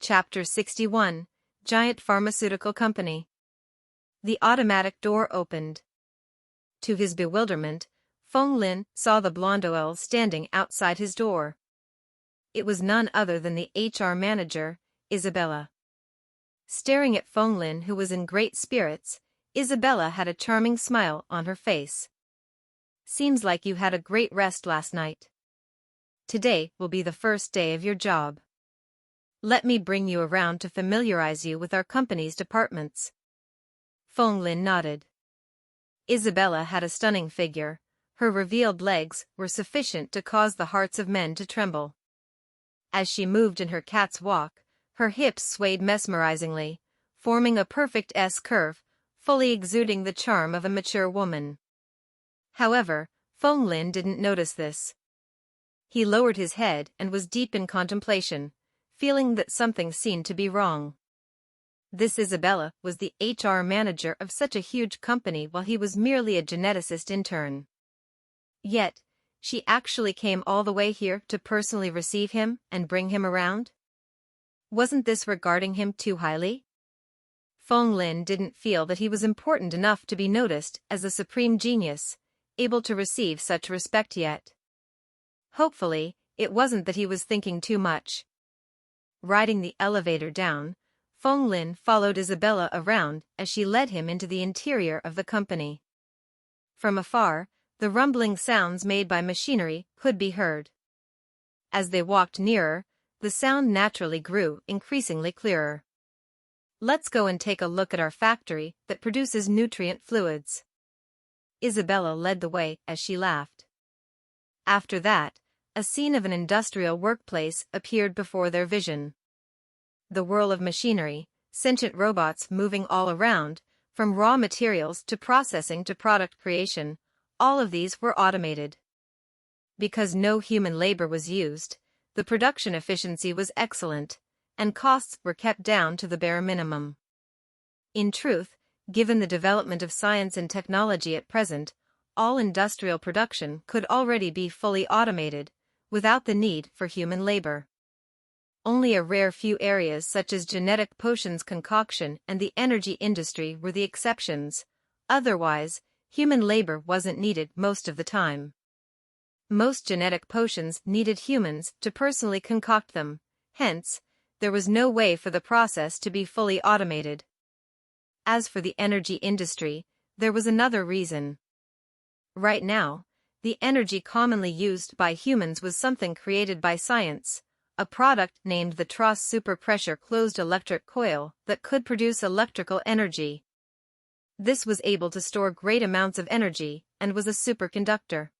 Chapter 61, Giant Pharmaceutical Company. The automatic door opened. To his bewilderment, Feng Lin saw the blonde OL standing outside his door. It was none other than the HR manager, Isabella. Staring at Feng Lin, who was in great spirits, Isabella had a charming smile on her face. "Seems like you had a great rest last night. Today will be the first day of your job. Let me bring you around to familiarize you with our company's departments." Feng Lin nodded. Isabella had a stunning figure. Her revealed legs were sufficient to cause the hearts of men to tremble. As she moved in her cat's walk, her hips swayed mesmerizingly, forming a perfect S-curve, fully exuding the charm of a mature woman. However, Feng Lin didn't notice this. He lowered his head and was deep in contemplation, feeling that something seemed to be wrong. This Isabella was the HR manager of such a huge company while he was merely a geneticist intern. Yet, she actually came all the way here to personally receive him and bring him around? Wasn't this regarding him too highly? Feng Lin didn't feel that he was important enough to be noticed as a supreme genius, able to receive such respect yet. Hopefully, it wasn't that he was thinking too much. Riding the elevator down, Feng Lin followed Isabella around as she led him into the interior of the company. From afar, the rumbling sounds made by machinery could be heard. As they walked nearer, the sound naturally grew increasingly clearer. "Let's go and take a look at our factory that produces nutrient fluids." Isabella led the way as she laughed. After that, a scene of an industrial workplace appeared before their vision. The whirl of machinery, sentient robots moving all around, from raw materials to processing to product creation, all of these were automated. Because no human labor was used, the production efficiency was excellent, and costs were kept down to the bare minimum. In truth, given the development of science and technology at present, all industrial production could already be fully automated, without the need for human labor. Only a rare few areas such as genetic potions concoction and the energy industry were the exceptions. Otherwise, human labor wasn't needed most of the time. Most genetic potions needed humans to personally concoct them, hence, there was no way for the process to be fully automated. As for the energy industry, there was another reason. Right now, the energy commonly used by humans was something created by science, a product named the TROS super-pressure closed electric coil that could produce electrical energy. This was able to store great amounts of energy and was a superconductor.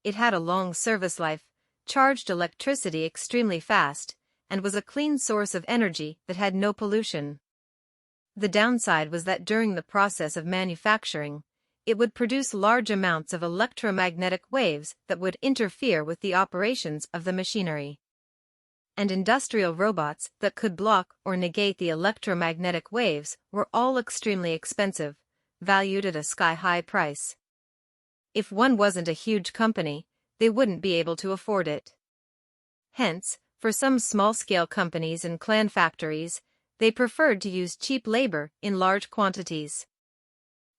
It had a long service life, charged electricity extremely fast, and was a clean source of energy that had no pollution. The downside was that during the process of manufacturing, it would produce large amounts of electromagnetic waves that would interfere with the operations of the machinery. And industrial robots that could block or negate the electromagnetic waves were all extremely expensive, valued at a sky-high price. If one wasn't a huge company, they wouldn't be able to afford it. Hence, for some small-scale companies and clan factories, they preferred to use cheap labor in large quantities.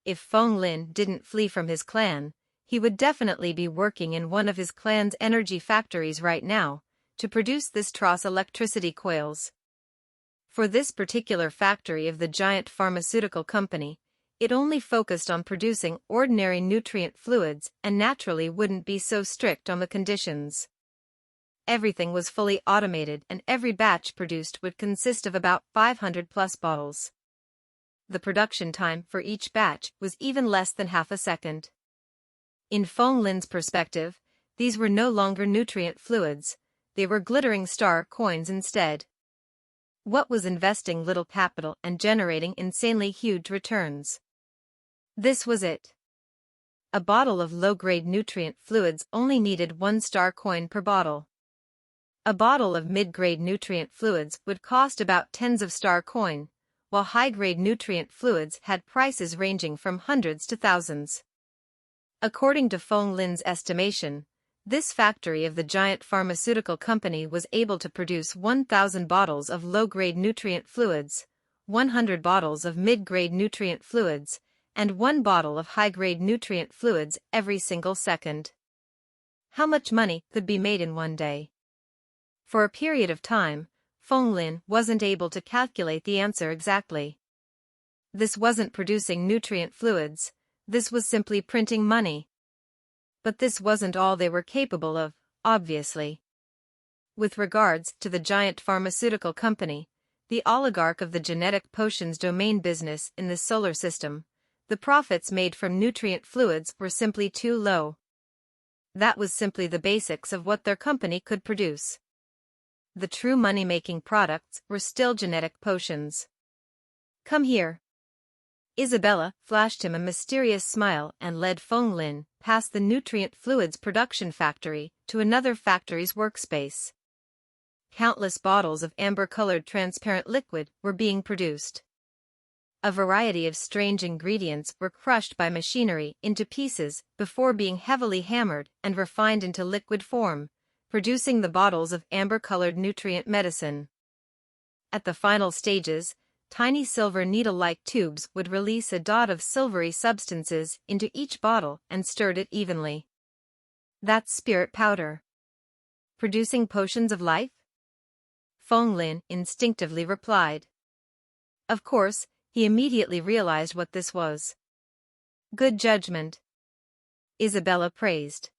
If Feng Lin didn't flee from his clan, he would definitely be working in one of his clan's energy factories right now, to produce this TROS electricity coils. For this particular factory of the giant pharmaceutical company, it only focused on producing ordinary nutrient fluids and naturally wouldn't be so strict on the conditions. Everything was fully automated and every batch produced would consist of about 500 plus bottles. The production time for each batch was even less than half a second. In Feng Lin's perspective, these were no longer nutrient fluids, they were glittering star coins instead. What was investing little capital and generating insanely huge returns? This was it. A bottle of low-grade nutrient fluids only needed 1 star coin per bottle. A bottle of mid-grade nutrient fluids would cost about tens of star coin, while high-grade nutrient fluids had prices ranging from hundreds to thousands. According to Feng Lin's estimation, This factory of the giant pharmaceutical company was able to produce 1,000 bottles of low-grade nutrient fluids, 100 bottles of mid-grade nutrient fluids, and 1 bottle of high-grade nutrient fluids every single second. How much money could be made in one day? For a period of time, Feng Lin wasn't able to calculate the answer exactly. This wasn't producing nutrient fluids, this was simply printing money. But this wasn't all they were capable of, obviously. With regards to the giant pharmaceutical company, the oligarch of the genetic potions domain business in the solar system, the profits made from nutrient fluids were simply too low. That was simply the basics of what their company could produce. The true money-making products were still genetic potions. Come here. Isabella flashed him a mysterious smile and led Feng Lin past the nutrient fluids production factory to another factory's workspace. Countless bottles of amber-colored transparent liquid were being produced. A variety of strange ingredients were crushed by machinery into pieces before being heavily hammered and refined into liquid form, producing the bottles of amber-colored nutrient medicine. At the final stages, tiny silver needle-like tubes would release a dot of silvery substances into each bottle and stirred it evenly. That's spirit powder. Producing potions of life? Feng Lin instinctively replied. Of course, he immediately realized what this was. Good judgment. Isabella praised.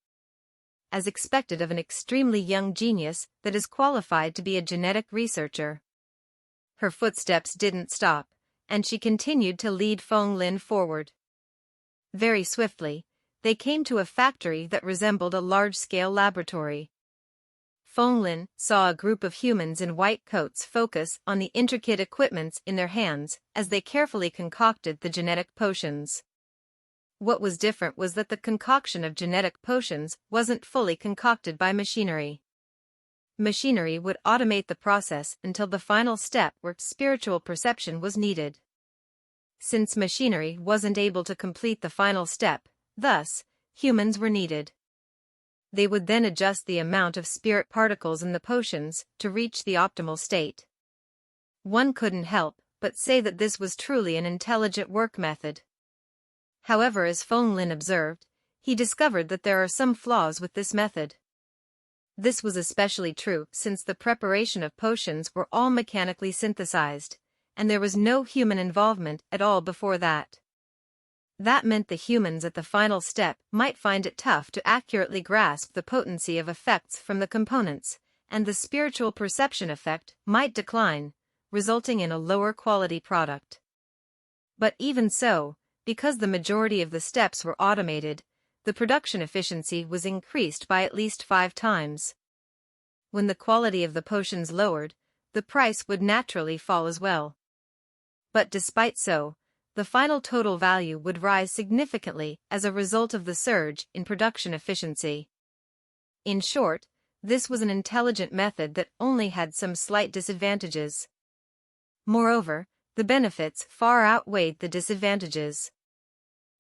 As expected of an extremely young genius that is qualified to be a genetic researcher. Her footsteps didn't stop, and she continued to lead Feng Lin forward. Very swiftly, they came to a factory that resembled a large-scale laboratory. Feng Lin saw a group of humans in white coats focus on the intricate equipments in their hands as they carefully concocted the genetic potions. What was different was that the concoction of genetic potions wasn't fully concocted by machinery. Machinery would automate the process until the final step where spiritual perception was needed. Since machinery wasn't able to complete the final step, thus, humans were needed. They would then adjust the amount of spirit particles in the potions to reach the optimal state. One couldn't help but say that this was truly an intelligent work method. However, as Feng Lin observed, he discovered that there are some flaws with this method. This was especially true since the preparation of potions were all mechanically synthesized, and there was no human involvement at all before that. That meant the humans at the final step might find it tough to accurately grasp the potency of effects from the components, and the spiritual perception effect might decline, resulting in a lower quality product. But even so, because the majority of the steps were automated, the production efficiency was increased by at least 5 times. When the quality of the potions lowered, the price would naturally fall as well. But despite so, the final total value would rise significantly as a result of the surge in production efficiency. In short, this was an intelligent method that only had some slight disadvantages. Moreover, the benefits far outweighed the disadvantages.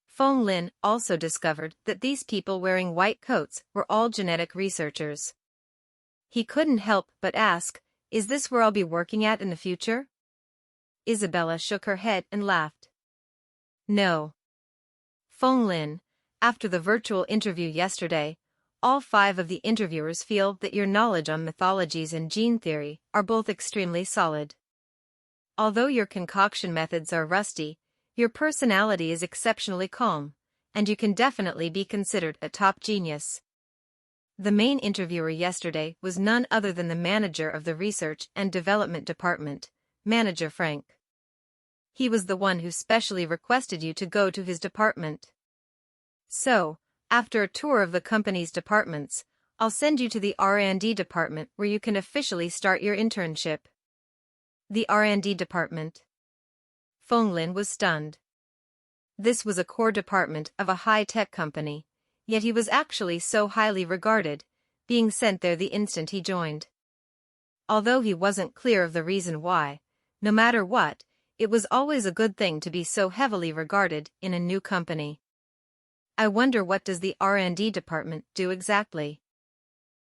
Feng Lin also discovered that these people wearing white coats were all genetic researchers. He couldn't help but ask, "Is this where I'll be working at in the future?" Isabella shook her head and laughed. No. Feng Lin, after the virtual interview yesterday, all 5 of the interviewers feel that your knowledge on mythologies and gene theory are both extremely solid. Although your concoction methods are rusty, your personality is exceptionally calm, and you can definitely be considered a top genius. The main interviewer yesterday was none other than the manager of the Research and Development Department, Manager Frank. He was the one who specially requested you to go to his department. So, after a tour of the company's departments, I'll send you to the R&D department where you can officially start your internship. The R&D department. Feng Lin was stunned. This was a core department of a high-tech company, yet he was actually so highly regarded, being sent there the instant he joined. Although he wasn't clear of the reason why, no matter what, it was always a good thing to be so heavily regarded in a new company. I wonder what does the R&D department do exactly?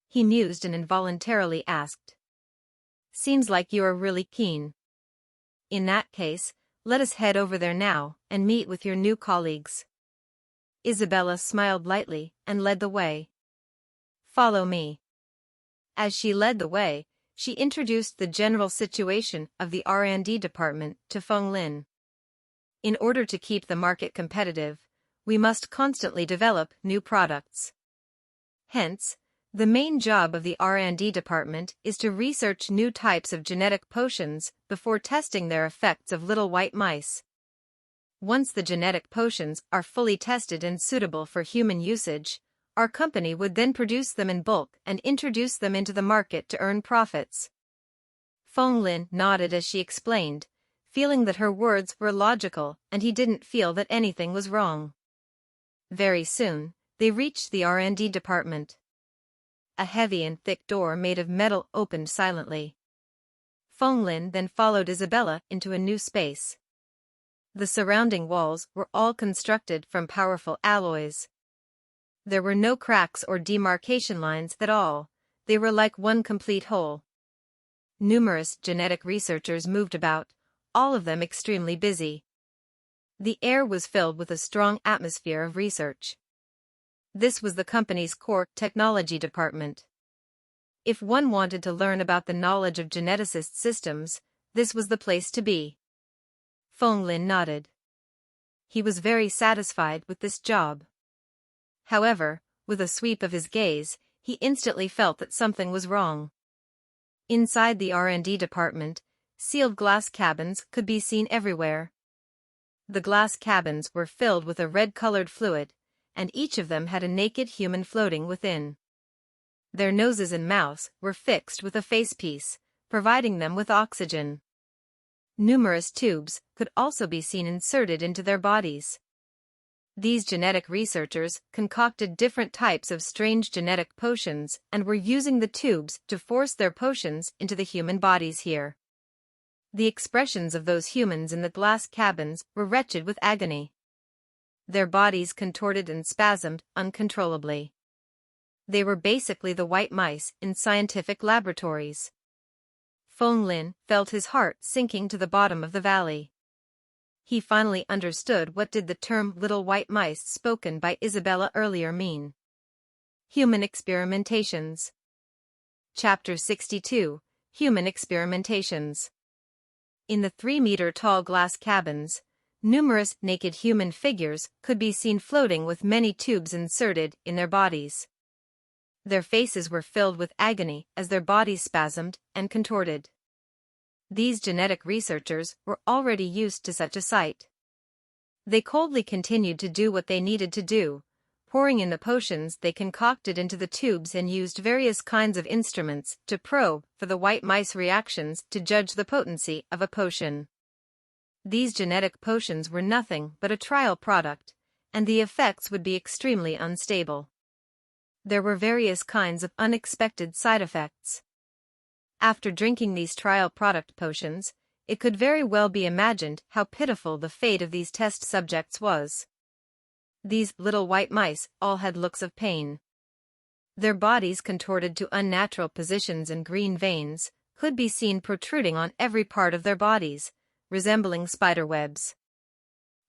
He mused and involuntarily asked. Seems like you are really keen. In that case, let us head over there now and meet with your new colleagues. Isabella smiled lightly and led the way. Follow me. As she led the way, she introduced the general situation of the R&D department to Feng Lin. In order to keep the market competitive, we must constantly develop new products. Hence, the main job of the R&D department is to research new types of genetic potions before testing their effects of little white mice. Once the genetic potions are fully tested and suitable for human usage, our company would then produce them in bulk and introduce them into the market to earn profits. Feng Lin nodded as she explained, feeling that her words were logical and he didn't feel that anything was wrong. Very soon, they reached the R&D department. A heavy and thick door made of metal opened silently. Feng Lin then followed Isabella into a new space. The surrounding walls were all constructed from powerful alloys. There were no cracks or demarcation lines at all, they were like one complete whole. Numerous genetic researchers moved about, all of them extremely busy. The air was filled with a strong atmosphere of research. This was the company's core technology department. If one wanted to learn about the knowledge of geneticist systems, this was the place to be. Feng Lin nodded. He was very satisfied with this job. However, with a sweep of his gaze, he instantly felt that something was wrong. Inside the R&D department, sealed glass cabins could be seen everywhere. The glass cabins were filled with a red-colored fluid, and each of them had a naked human floating within. Their noses and mouths were fixed with a facepiece, providing them with oxygen. Numerous tubes could also be seen inserted into their bodies. These genetic researchers concocted different types of strange genetic potions and were using the tubes to force their potions into the human bodies here. The expressions of those humans in the glass cabins were wretched with agony. Their bodies contorted and spasmed uncontrollably. They were basically the white mice in scientific laboratories. Feng Lin felt his heart sinking to the bottom of the valley. He finally understood what did the term little white mice spoken by Isabella earlier mean. Human experimentations. Chapter 62, Human Experimentations. In the 3-meter-tall glass cabins, numerous naked human figures could be seen floating with many tubes inserted in their bodies. Their faces were filled with agony as their bodies spasmed and contorted. These genetic researchers were already used to such a sight. They coldly continued to do what they needed to do, pouring in the potions they concocted into the tubes and used various kinds of instruments to probe for the white mice reactions to judge the potency of a potion. These genetic potions were nothing but a trial product, and the effects would be extremely unstable. There were various kinds of unexpected side effects. After drinking these trial product potions, it could very well be imagined how pitiful the fate of these test subjects was. These little white mice all had looks of pain. Their bodies contorted to unnatural positions and green veins could be seen protruding on every part of their bodies, resembling spider webs.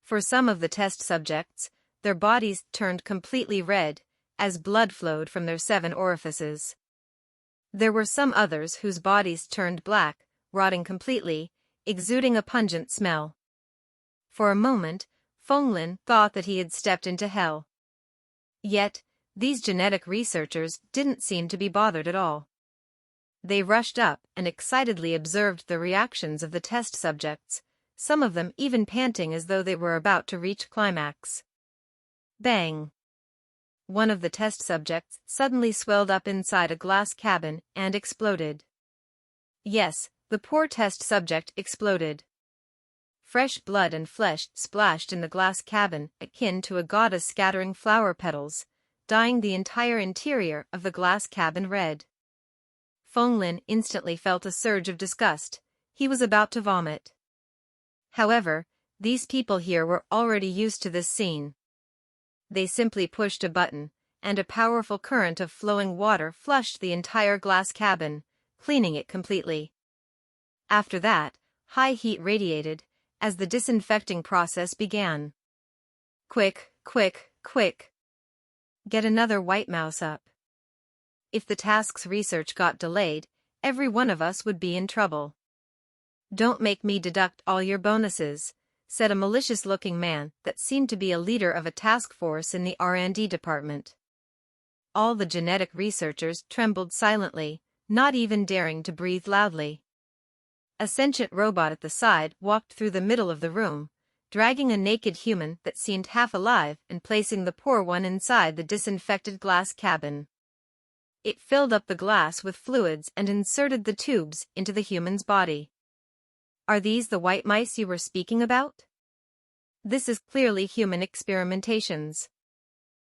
For some of the test subjects, their bodies turned completely red, as blood flowed from their 7 orifices. There were some others whose bodies turned black, rotting completely, exuding a pungent smell. For a moment, Feng Lin thought that he had stepped into hell. Yet, these genetic researchers didn't seem to be bothered at all. They rushed up and excitedly observed the reactions of the test subjects, some of them even panting as though they were about to reach climax. Bang! One of the test subjects suddenly swelled up inside a glass cabin and exploded. Yes, the poor test subject exploded. Fresh blood and flesh splashed in the glass cabin, akin to a goddess scattering flower petals, dyeing the entire interior of the glass cabin red. Feng Lin instantly felt a surge of disgust. He was about to vomit. However, these people here were already used to this scene. They simply pushed a button, and a powerful current of flowing water flushed the entire glass cabin, cleaning it completely. After that, high heat radiated, as the disinfecting process began. Quick, quick, quick. Get another white mouse up. If the task's research got delayed, every one of us would be in trouble. Don't make me deduct all your bonuses, said a malicious-looking man that seemed to be a leader of a task force in the R&D department. All the genetic researchers trembled silently, not even daring to breathe loudly. A sentient robot at the side walked through the middle of the room, dragging a naked human that seemed half alive and placing the poor one inside the disinfected glass cabin. It filled up the glass with fluids and inserted the tubes into the human's body. Are these the white mice you were speaking about? This is clearly human experimentations.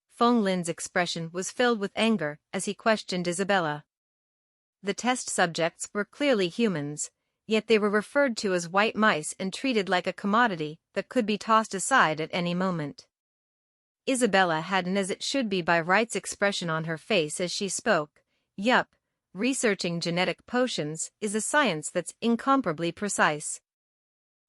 Feng Lin's expression was filled with anger as he questioned Isabella. The test subjects were clearly humans, yet they were referred to as white mice and treated like a commodity that could be tossed aside at any moment. Isabella had an as-it-should-be by rights expression on her face as she spoke. Yup, researching genetic potions is a science that's incomparably precise.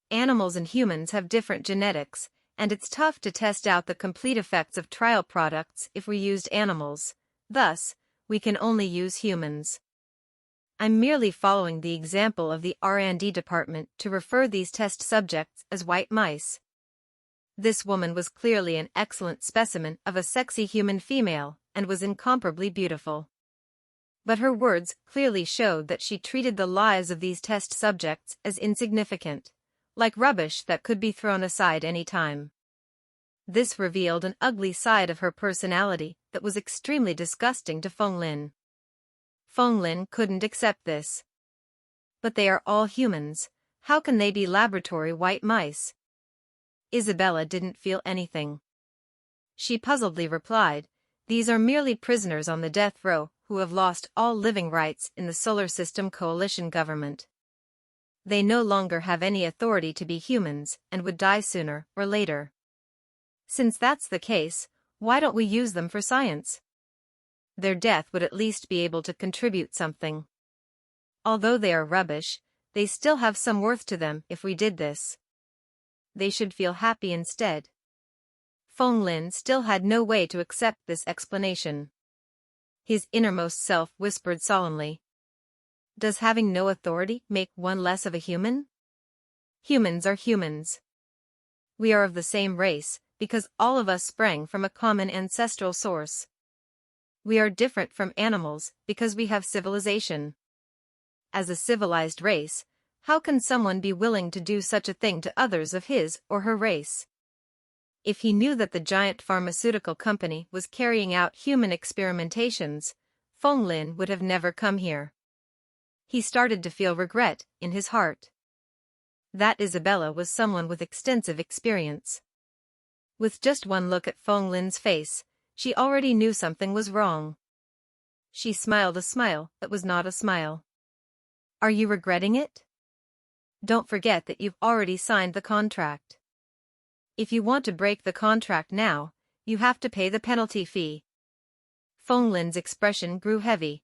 Animals and humans have different genetics, and it's tough to test out the complete effects of trial products if we used animals. Thus, we can only use humans. I'm merely following the example of the R&D department to refer these test subjects as white mice. This woman was clearly an excellent specimen of a sexy human female and was incomparably beautiful. But her words clearly showed that she treated the lives of these test subjects as insignificant, like rubbish that could be thrown aside any time. This revealed an ugly side of her personality that was extremely disgusting to Feng Lin. Feng Lin couldn't accept this. But they are all humans, how can they be laboratory white mice? Isabella didn't feel anything. She puzzledly replied, "These are merely prisoners on the death row who have lost all living rights in the Solar System Coalition government. They no longer have any authority to be humans and would die sooner or later. Since that's the case, why don't we use them for science? Their death would at least be able to contribute something. Although they are rubbish, they still have some worth to them if we did this. They should feel happy instead." Feng Lin still had no way to accept this explanation. His innermost self whispered solemnly. Does having no authority make one less of a human? Humans are humans. We are of the same race, because all of us sprang from a common ancestral source. We are different from animals because we have civilization. As a civilized race, how can someone be willing to do such a thing to others of his or her race? If he knew that the giant pharmaceutical company was carrying out human experimentations, Feng Lin would have never come here. He started to feel regret in his heart. That Isabella was someone with extensive experience. With just one look at Feng Lin's face, she already knew something was wrong. She smiled a smile that was not a smile. Are you regretting it? Don't forget that you've already signed the contract. If you want to break the contract now, you have to pay the penalty fee. Feng Lin's expression grew heavy.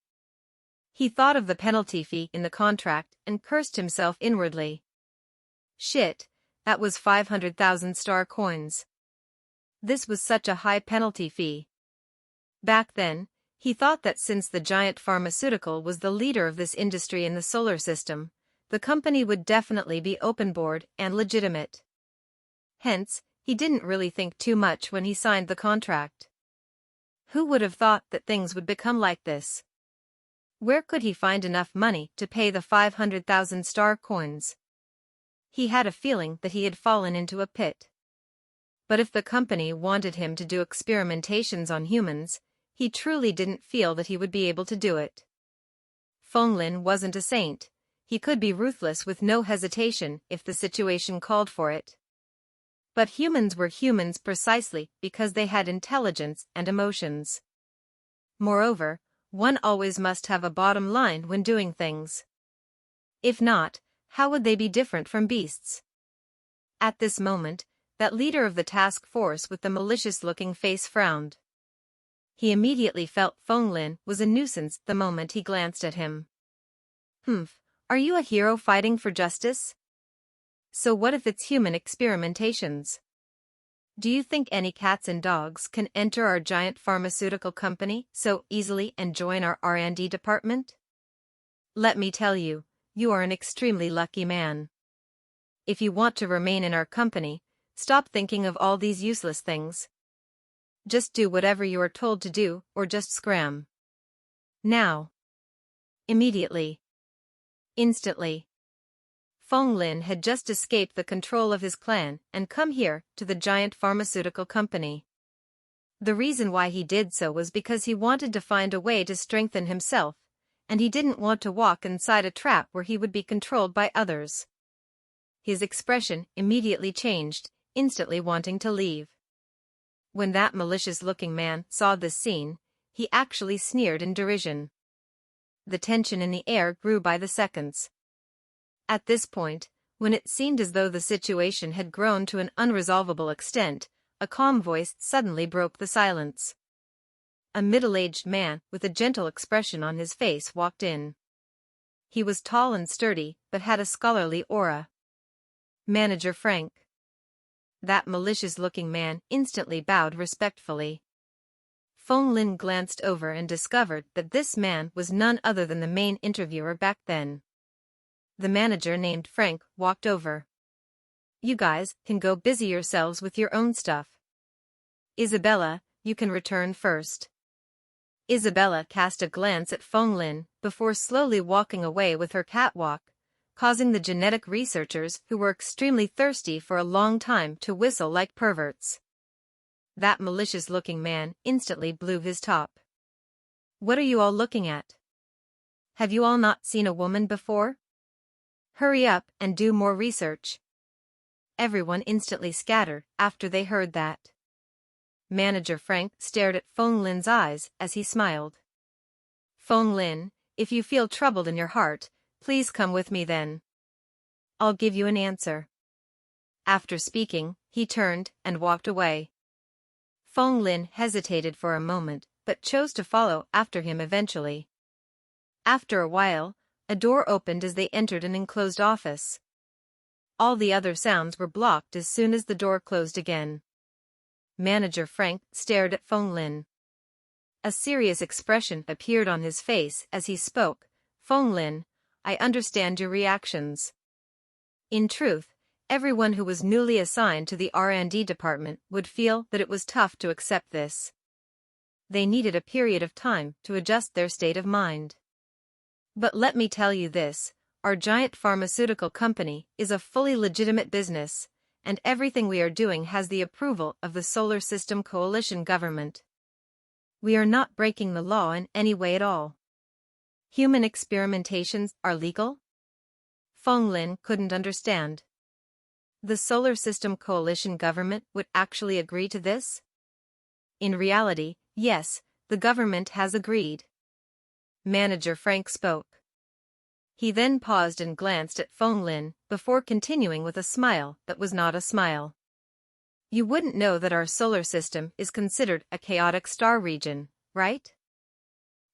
He thought of the penalty fee in the contract and cursed himself inwardly. Shit, that was 500,000 star coins. This was such a high penalty fee. Back then, he thought that since the giant pharmaceutical was the leader of this industry in the solar system, the company would definitely be open board and legitimate. Hence, he didn't really think too much when he signed the contract. Who would have thought that things would become like this? Where could he find enough money to pay the 500,000 star coins? He had a feeling that he had fallen into a pit. But if the company wanted him to do experimentations on humans, he truly didn't feel that he would be able to do it. Feng Lin wasn't a saint. He could be ruthless with no hesitation if the situation called for it. But humans were humans precisely because they had intelligence and emotions. Moreover, one always must have a bottom line when doing things. If not, how would they be different from beasts? At this moment, that leader of the task force with the malicious-looking face frowned. He immediately felt Feng Lin was a nuisance the moment he glanced at him. Are you a hero fighting for justice? So what if it's human experimentations? Do you think any cats and dogs can enter our giant pharmaceutical company so easily and join our R&D department? Let me tell you, you are an extremely lucky man. If you want to remain in our company, stop thinking of all these useless things. Just do whatever you are told to do, or just scram. Now. Immediately. Instantly. Feng Lin had just escaped the control of his clan and come here to the giant pharmaceutical company. The reason why he did so was because he wanted to find a way to strengthen himself, and he didn't want to walk inside a trap where he would be controlled by others. His expression immediately changed, instantly wanting to leave. When that malicious-looking man saw this scene, he actually sneered in derision. The tension in the air grew by the seconds. At this point, when it seemed as though the situation had grown to an unresolvable extent, a calm voice suddenly broke the silence. A middle-aged man with a gentle expression on his face walked in. He was tall and sturdy, but had a scholarly aura. Manager Frank. That malicious-looking man instantly bowed respectfully. Feng Lin glanced over and discovered that this man was none other than the main interviewer back then. The manager named Frank walked over. You guys can go busy yourselves with your own stuff. Isabella, you can return first. Isabella cast a glance at Feng Lin before slowly walking away with her catwalk, causing the genetic researchers who were extremely thirsty for a long time to whistle like perverts. That malicious-looking man instantly blew his top. What are you all looking at? Have you all not seen a woman before? Hurry up and do more research. Everyone instantly scattered after they heard that. Manager Frank stared at Feng Lin's eyes as he smiled. Feng Lin, if you feel troubled in your heart, please come with me then. I'll give you an answer. After speaking, he turned and walked away. Feng Lin hesitated for a moment, but chose to follow after him eventually. After a while, a door opened as they entered an enclosed office. All the other sounds were blocked as soon as the door closed again. Manager Frank stared at Feng Lin. A serious expression appeared on his face as he spoke. Feng Lin, I understand your reactions. In truth, everyone who was newly assigned to the R&D department would feel that it was tough to accept this. They needed a period of time to adjust their state of mind. But let me tell you this, our giant pharmaceutical company is a fully legitimate business, and everything we are doing has the approval of the Solar System Coalition government. We are not breaking the law in any way at all. Human experimentations are legal? Feng Lin couldn't understand. The Solar System Coalition government would actually agree to this? In reality, yes, the government has agreed. Manager Frank spoke. He then paused and glanced at Feng Lin before continuing with a smile that was not a smile. You wouldn't know that our solar system is considered a chaotic star region, right?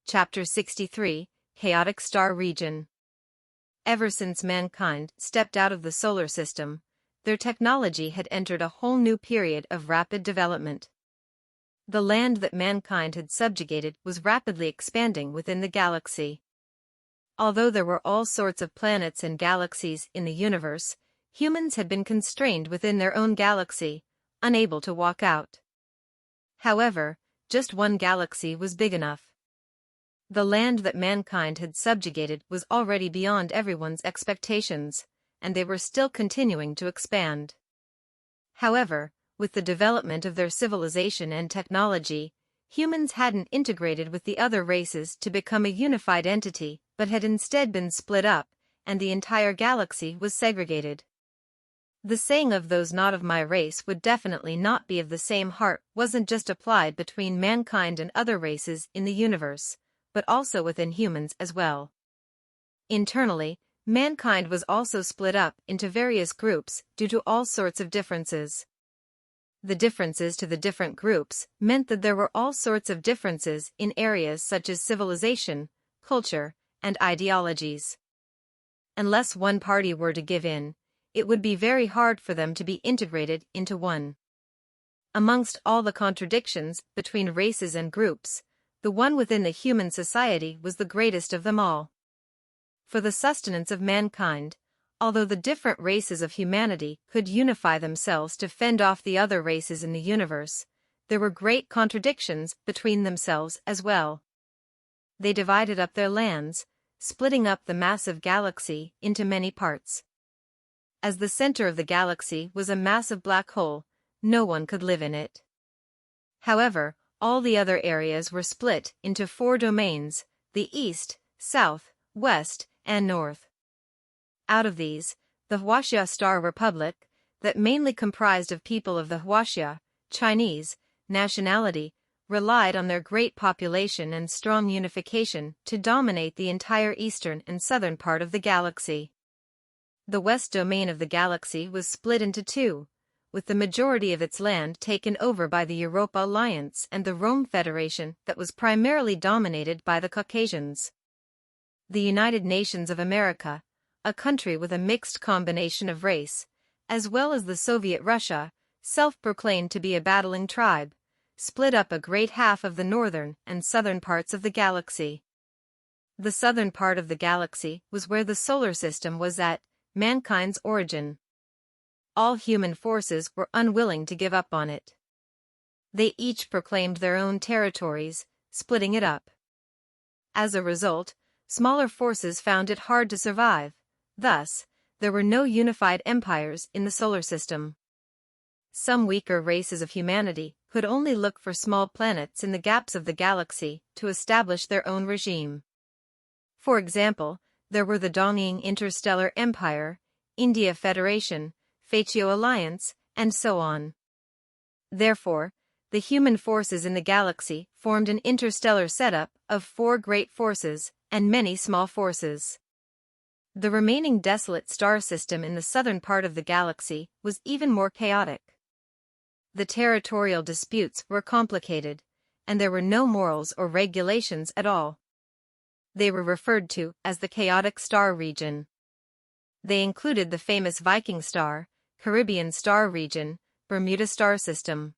Chapter 63, Chaotic Star Region. Ever since mankind stepped out of the solar system, their technology had entered a whole new period of rapid development. The land that mankind had subjugated was rapidly expanding within the galaxy. Although there were all sorts of planets and galaxies in the universe, humans had been constrained within their own galaxy, unable to walk out. However, just one galaxy was big enough. The land that mankind had subjugated was already beyond everyone's expectations, and they were still continuing to expand. However, with the development of their civilization and technology, humans hadn't integrated with the other races to become a unified entity, but had instead been split up, and the entire galaxy was segregated. The saying of those not of my race would definitely not be of the same heart wasn't just applied between mankind and other races in the universe, but also within humans as well. Internally, mankind was also split up into various groups due to all sorts of differences. The differences to the different groups meant that there were all sorts of differences in areas such as civilization, culture, and ideologies. Unless one party were to give in, it would be very hard for them to be integrated into one. Amongst all the contradictions between races and groups, the one within the human society was the greatest of them all. For the sustenance of mankind, although the different races of humanity could unify themselves to fend off the other races in the universe, there were great contradictions between themselves as well. They divided up their lands, splitting up the massive galaxy into many parts. As the center of the galaxy was a massive black hole, no one could live in it. However, all the other areas were split into 4 domains: the East, South, West, and North. Out of these, the Huaxia Star Republic, that mainly comprised of people of the Huaxia, Chinese, nationality, relied on their great population and strong unification to dominate the entire eastern and southern part of the galaxy. The west domain of the galaxy was split into 2, with the majority of its land taken over by the Europa Alliance and the Rome Federation that was primarily dominated by the Caucasians. The United Nations of America, a country with a mixed combination of race, as well as the Soviet Russia, self-proclaimed to be a battling tribe, split up a great half of the northern and southern parts of the galaxy. The southern part of the galaxy was where the solar system was at mankind's origin. All human forces were unwilling to give up on it. They each proclaimed their own territories, splitting it up. As a result, smaller forces found it hard to survive. Thus, there were no unified empires in the solar system. Some weaker races of humanity could only look for small planets in the gaps of the galaxy to establish their own regime. For example, there were the Dongying Interstellar Empire, India Federation, Fatio Alliance, and so on. Therefore, the human forces in the galaxy formed an interstellar setup of 4 great forces and many small forces. The remaining desolate star system in the southern part of the galaxy was even more chaotic. The territorial disputes were complicated, and there were no morals or regulations at all. They were referred to as the chaotic star region. They included the famous Viking star, Caribbean star region, Bermuda star system.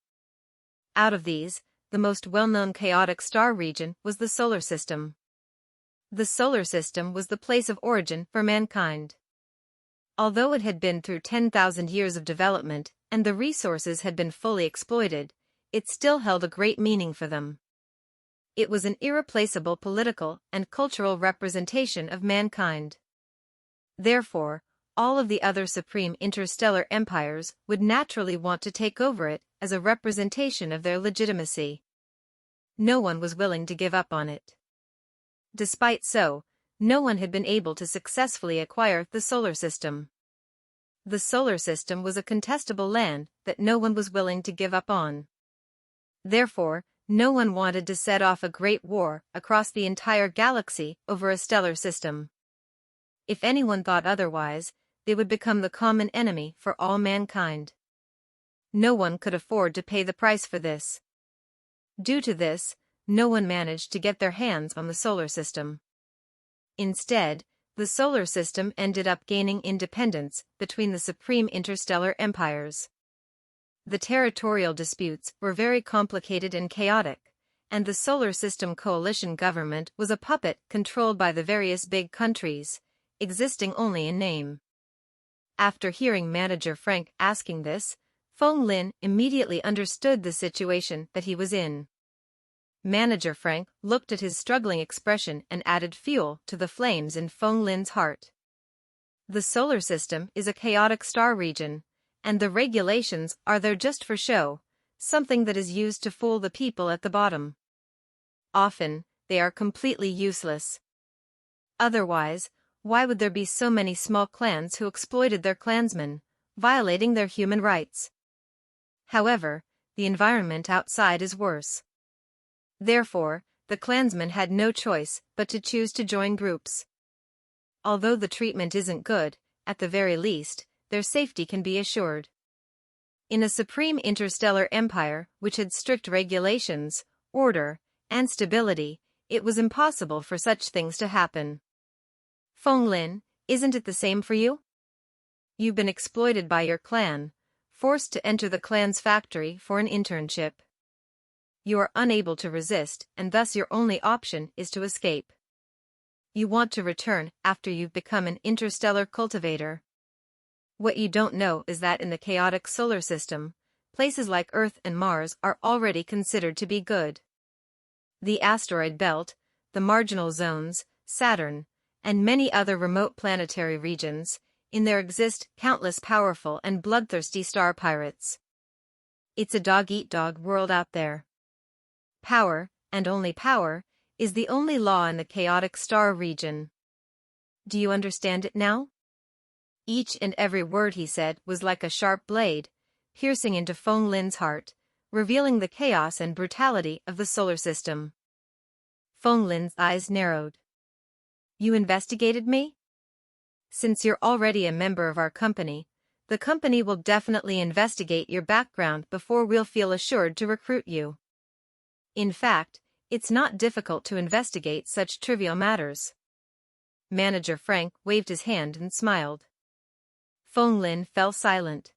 Out of these, the most well-known chaotic star region was the solar system. The solar system was the place of origin for mankind. Although it had been through 10,000 years of development and the resources had been fully exploited, it still held a great meaning for them. It was an irreplaceable political and cultural representation of mankind. Therefore, all of the other supreme interstellar empires would naturally want to take over it as a representation of their legitimacy. No one was willing to give up on it. Despite so, no one had been able to successfully acquire the solar system. The solar system was a contestable land that no one was willing to give up on. Therefore, no one wanted to set off a great war across the entire galaxy over a stellar system. If anyone thought otherwise, they would become the common enemy for all mankind. No one could afford to pay the price for this. Due to this, no one managed to get their hands on the solar system. Instead, the solar system ended up gaining independence between the supreme interstellar empires. The territorial disputes were very complicated and chaotic, and the solar system coalition government was a puppet controlled by the various big countries, existing only in name. After hearing Manager Frank asking this, Feng Lin immediately understood the situation that he was in. Manager Frank looked at his struggling expression and added fuel to the flames in Feng Lin's heart. The solar system is a chaotic star region, and the regulations are there just for show, something that is used to fool the people at the bottom. Often, they are completely useless. Otherwise, why would there be so many small clans who exploited their clansmen, violating their human rights? However, the environment outside is worse. Therefore, the clansmen had no choice but to choose to join groups. Although the treatment isn't good, at the very least, their safety can be assured. In a supreme interstellar empire which had strict regulations, order, and stability, it was impossible for such things to happen. Feng Lin, isn't it the same for you? You've been exploited by your clan, forced to enter the clan's factory for an internship. You are unable to resist, and thus your only option is to escape. You want to return after you've become an interstellar cultivator. What you don't know is that in the chaotic solar system, places like Earth and Mars are already considered to be good. The asteroid belt, the marginal zones, Saturn, and many other remote planetary regions, in there exist countless powerful and bloodthirsty star pirates. It's a dog-eat-dog world out there. Power, and only power, is the only law in the chaotic star region. Do you understand it now? Each and every word he said was like a sharp blade, piercing into Feng Lin's heart, revealing the chaos and brutality of the solar system. Feng Lin's eyes narrowed. You investigated me? Since you're already a member of our company, the company will definitely investigate your background before we'll feel assured to recruit you. In fact, it's not difficult to investigate such trivial matters. Manager Frank waved his hand and smiled. Feng Lin fell silent.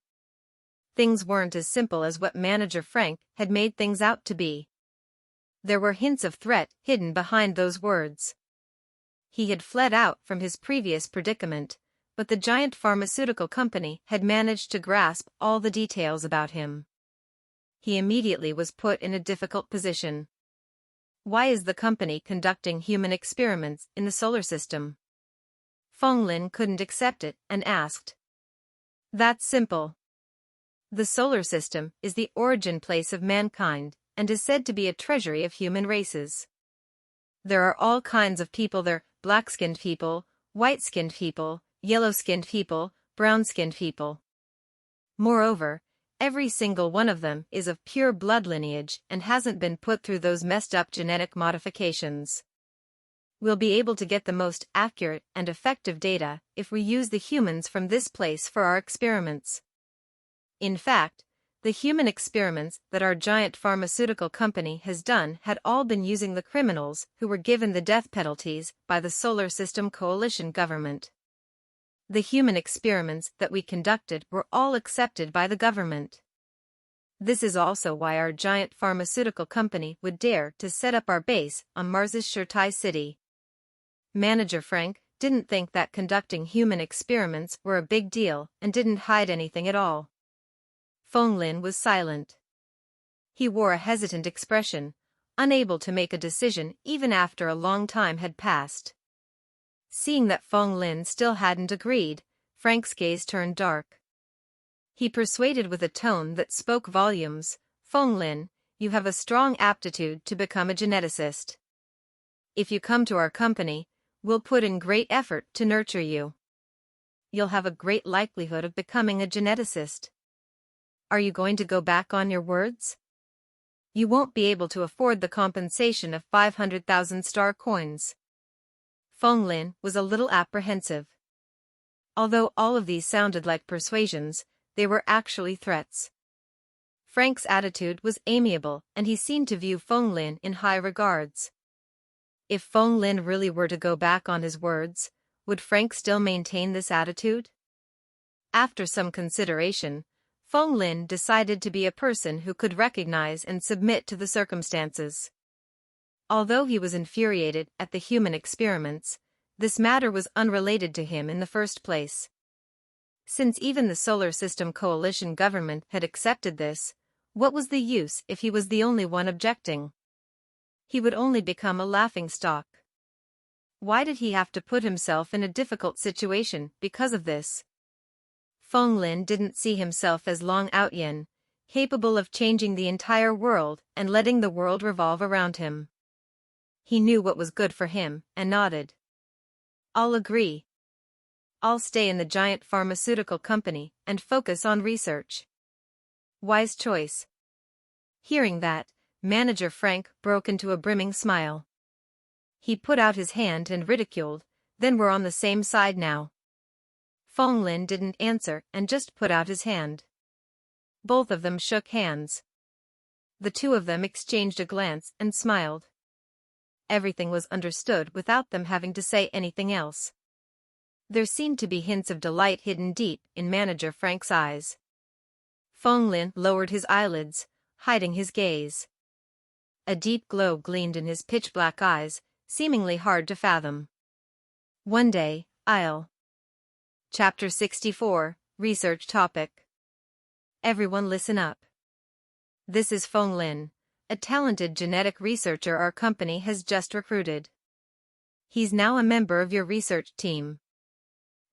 Things weren't as simple as what Manager Frank had made things out to be. There were hints of threat hidden behind those words. He had fled out from his previous predicament, but the giant pharmaceutical company had managed to grasp all the details about him. He immediately was put in a difficult position. Why is the company conducting human experiments in the solar system? Feng Lin couldn't accept it and asked. That's simple. The solar system is the origin place of mankind and is said to be a treasury of human races. There are all kinds of people there, black-skinned people, white-skinned people, yellow-skinned people, brown-skinned people. Moreover, every single one of them is of pure blood lineage and hasn't been put through those messed-up genetic modifications. We'll be able to get the most accurate and effective data if we use the humans from this place for our experiments. In fact, the human experiments that our giant pharmaceutical company has done had all been using the criminals who were given the death penalties by the Solar System Coalition government. The human experiments that we conducted were all accepted by the government. This is also why our giant pharmaceutical company would dare to set up our base on Mars's Shirtai city. Manager Frank didn't think that conducting human experiments were a big deal and didn't hide anything at all. Feng Lin was silent. He wore a hesitant expression, unable to make a decision even after a long time had passed. Seeing that Feng Lin still hadn't agreed, Frank's gaze turned dark. He persuaded with a tone that spoke volumes, Feng Lin, you have a strong aptitude to become a geneticist. If you come to our company, we'll put in great effort to nurture you. You'll have a great likelihood of becoming a geneticist. Are you going to go back on your words? You won't be able to afford the compensation of 500,000 star coins. Feng Lin was a little apprehensive. Although all of these sounded like persuasions, they were actually threats. Frank's attitude was amiable and he seemed to view Feng Lin in high regards. If Feng Lin really were to go back on his words, would Frank still maintain this attitude? After some consideration, Feng Lin decided to be a person who could recognize and submit to the circumstances. Although he was infuriated at the human experiments, this matter was unrelated to him in the first place. Since even the Solar System Coalition government had accepted this, what was the use if he was the only one objecting? He would only become a laughingstock. Why did he have to put himself in a difficult situation because of this? Feng Lin didn't see himself as Long Outyin, capable of changing the entire world and letting the world revolve around him. He knew what was good for him and nodded. I'll agree. I'll stay in the giant pharmaceutical company and focus on research. Wise choice. Hearing that, Manager Frank broke into a brimming smile. He put out his hand and ridiculed, then we're on the same side now. Feng Lin didn't answer and just put out his hand. Both of them shook hands. The two of them exchanged a glance and smiled. Everything was understood without them having to say anything else. There seemed to be hints of delight hidden deep in Manager Frank's eyes. Feng Lin lowered his eyelids, hiding his gaze. A deep glow gleamed in his pitch-black eyes, seemingly hard to fathom. One day, I'll. Chapter 64, Research Topic. Everyone listen up. This is Feng Lin, a talented genetic researcher our company has just recruited. He's now a member of your research team.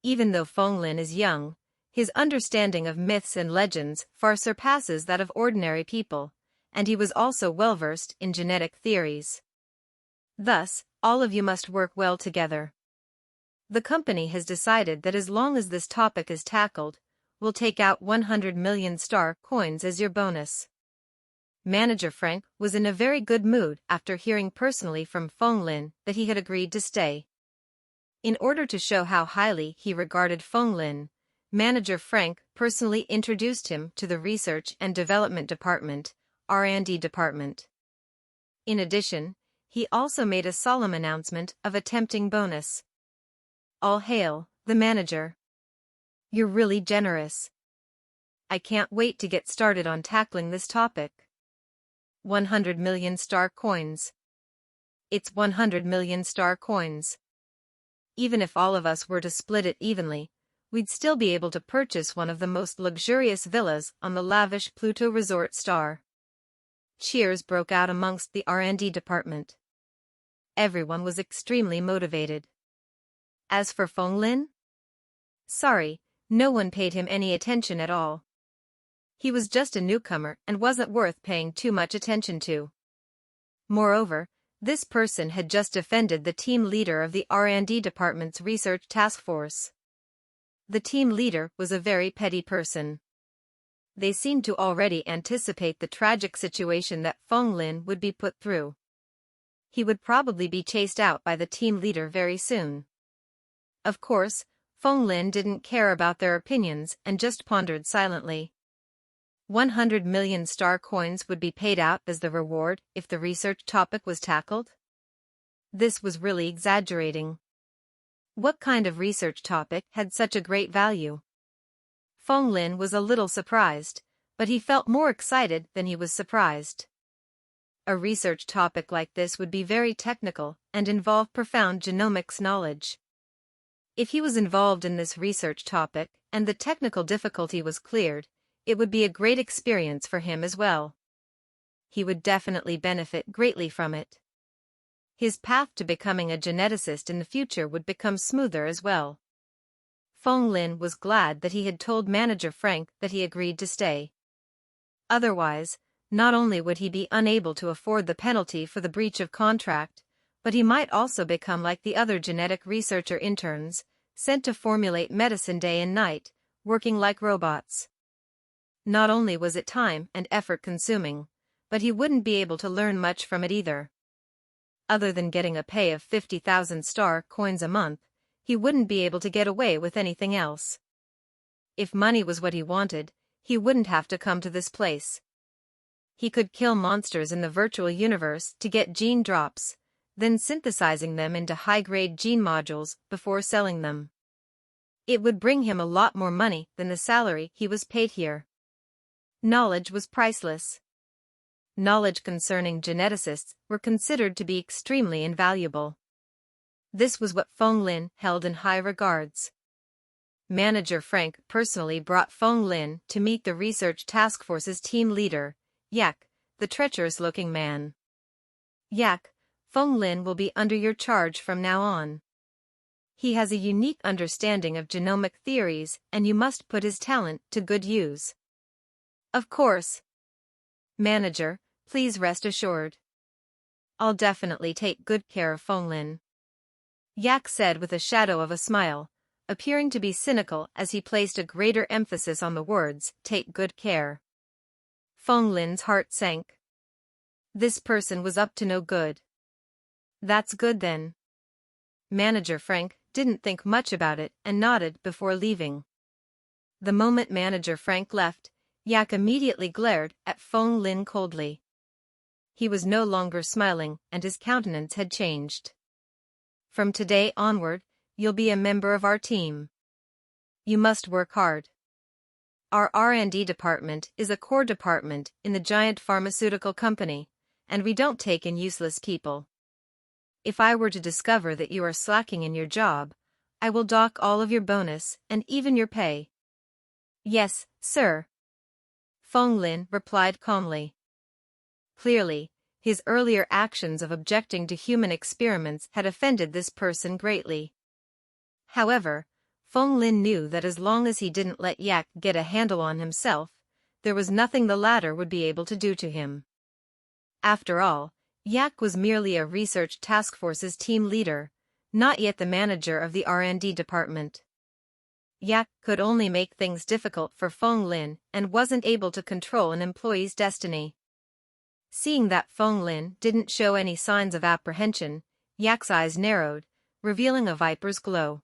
Even though Feng Lin is young, his understanding of myths and legends far surpasses that of ordinary people, and he was also well-versed in genetic theories. Thus, all of you must work well together. The company has decided that as long as this topic is tackled, we'll take out 100 million star coins as your bonus. Manager Frank was in a very good mood after hearing personally from Feng Lin that he had agreed to stay. In order to show how highly he regarded Feng Lin, Manager Frank personally introduced him to the Research and Development Department, R&D Department. In addition, he also made a solemn announcement of a tempting bonus. All hail, the manager. You're really generous. I can't wait to get started on tackling this topic. 100 million star coins. It's 100 million star coins. Even if all of us were to split it evenly, we'd still be able to purchase one of the most luxurious villas on the lavish Pluto resort star. Cheers broke out amongst the R&D department. Everyone was extremely motivated. As for Feng Lin? Sorry, no one paid him any attention at all. He was just a newcomer and wasn't worth paying too much attention to. Moreover, this person had just offended the team leader of the R&D department's research task force. The team leader was a very petty person. They seemed to already anticipate the tragic situation that Feng Lin would be put through. He would probably be chased out by the team leader very soon. Of course, Feng Lin didn't care about their opinions and just pondered silently. 100 million star coins would be paid out as the reward if the research topic was tackled? This was really exaggerating. What kind of research topic had such a great value? Feng Lin was a little surprised, but he felt more excited than he was surprised. A research topic like this would be very technical and involve profound genomics knowledge. If he was involved in this research topic and the technical difficulty was cleared, it would be a great experience for him as well. He would definitely benefit greatly from it. His path to becoming a geneticist in the future would become smoother as well. Feng Lin was glad that he had told Manager Frank that he agreed to stay. Otherwise, not only would he be unable to afford the penalty for the breach of contract, but he might also become like the other genetic researcher interns, sent to formulate medicine day and night, working like robots. Not only was it time and effort consuming, but he wouldn't be able to learn much from it either. Other than getting a pay of 50,000 star coins a month, he wouldn't be able to get away with anything else. If money was what he wanted, he wouldn't have to come to this place. He could kill monsters in the virtual universe to get gene drops, then synthesizing them into high-grade gene modules before selling them. It would bring him a lot more money than the salary he was paid here. Knowledge was priceless. Knowledge concerning geneticists were considered to be extremely invaluable. This was what Feng Lin held in high regards. Manager Frank personally brought Feng Lin to meet the research task force's team leader, Yak, the treacherous-looking man. Yak, Feng Lin will be under your charge from now on. He has a unique understanding of genomic theories and you must put his talent to good use. Of course. Manager, please rest assured. I'll definitely take good care of Feng Lin. Yak said with a shadow of a smile, appearing to be cynical as he placed a greater emphasis on the words, take good care. Feng Lin's heart sank. This person was up to no good. That's good then. Manager Frank didn't think much about it and nodded before leaving. The moment Manager Frank left, Yak immediately glared at Feng Lin coldly. He was no longer smiling, and his countenance had changed. From today onward, you'll be a member of our team. You must work hard. Our R&D department is a core department in the giant pharmaceutical company, and we don't take in useless people. If I were to discover that you are slacking in your job, I will dock all of your bonus and even your pay. Yes, sir. Feng Lin replied calmly. Clearly, his earlier actions of objecting to human experiments had offended this person greatly. However, Feng Lin knew that as long as he didn't let Yak get a handle on himself, there was nothing the latter would be able to do to him. After all, Yak was merely a research task force's team leader, not yet the manager of the R&D department. Yak could only make things difficult for Feng Lin and wasn't able to control an employee's destiny. Seeing that Feng Lin didn't show any signs of apprehension, Yak's eyes narrowed, revealing a viper's glow.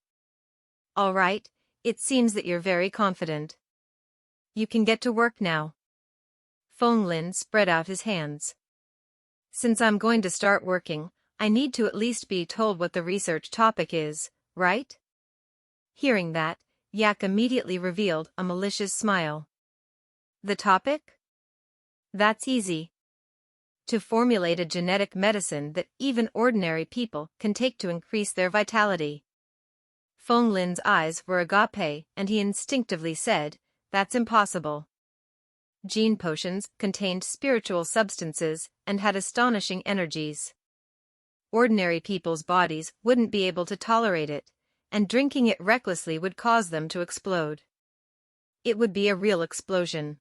All right, it seems that you're very confident. You can get to work now. Feng Lin spread out his hands. Since I'm going to start working, I need to at least be told what the research topic is, right? Hearing that, Yak immediately revealed a malicious smile. The topic? That's easy. To formulate a genetic medicine that even ordinary people can take to increase their vitality. Feng Lin's eyes were agape, and he instinctively said, "That's impossible." Gene potions contained spiritual substances and had astonishing energies. Ordinary people's bodies wouldn't be able to tolerate it, and drinking it recklessly would cause them to explode. It would be a real explosion.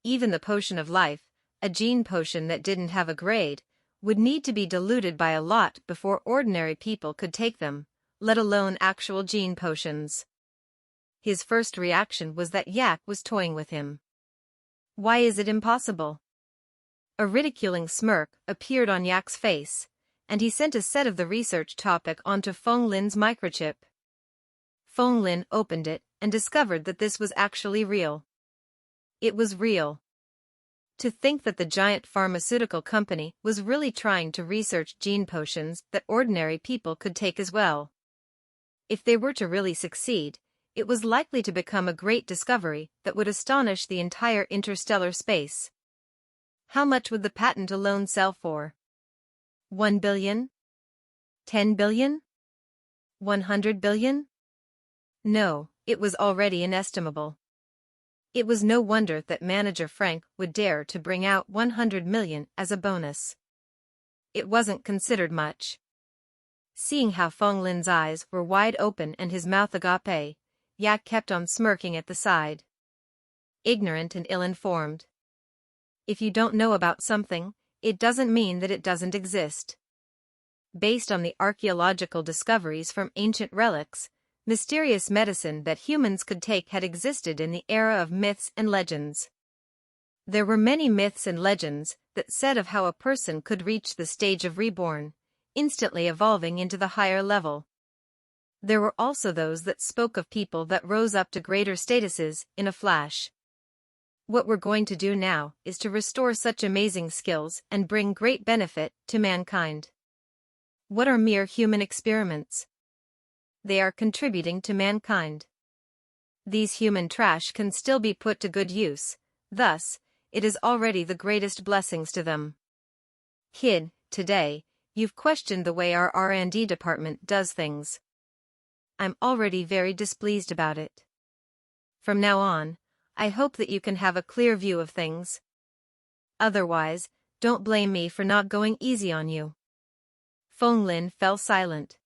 Even the potion of life, a gene potion that didn't have a grade, would need to be diluted by a lot before ordinary people could take them, let alone actual gene potions. His first reaction was that Yak was toying with him. Why is it impossible? A ridiculing smirk appeared on Yak's face, and he sent a set of the research topic onto Feng Lin's microchip. Feng Lin opened it and discovered that this was actually real. It was real. To think that the giant pharmaceutical company was really trying to research gene potions that ordinary people could take as well. If they were to really succeed, it was likely to become a great discovery that would astonish the entire interstellar space. How much would the patent alone sell for? 1 billion? 10 billion? 100 billion? No, it was already inestimable. It was no wonder that manager Frank would dare to bring out 100 million as a bonus. It wasn't considered much. Seeing how Feng Lin's eyes were wide open and his mouth agape, Yak kept on smirking at the side. Ignorant and ill-informed. If you don't know about something, it doesn't mean that it doesn't exist. Based on the archaeological discoveries from ancient relics, mysterious medicine that humans could take had existed in the era of myths and legends. There were many myths and legends that said of how a person could reach the stage of reborn, instantly evolving into the higher level. There were also those that spoke of people that rose up to greater statuses in a flash. What we're going to do now is to restore such amazing skills and bring great benefit to mankind. What are mere human experiments? They are contributing to mankind. These human trash can still be put to good use, thus, it is already the greatest blessings to them. Kid, today, you've questioned the way our R&D department does things. I'm already very displeased about it. From now on, I hope that you can have a clear view of things. Otherwise, don't blame me for not going easy on you. Feng Lin fell silent.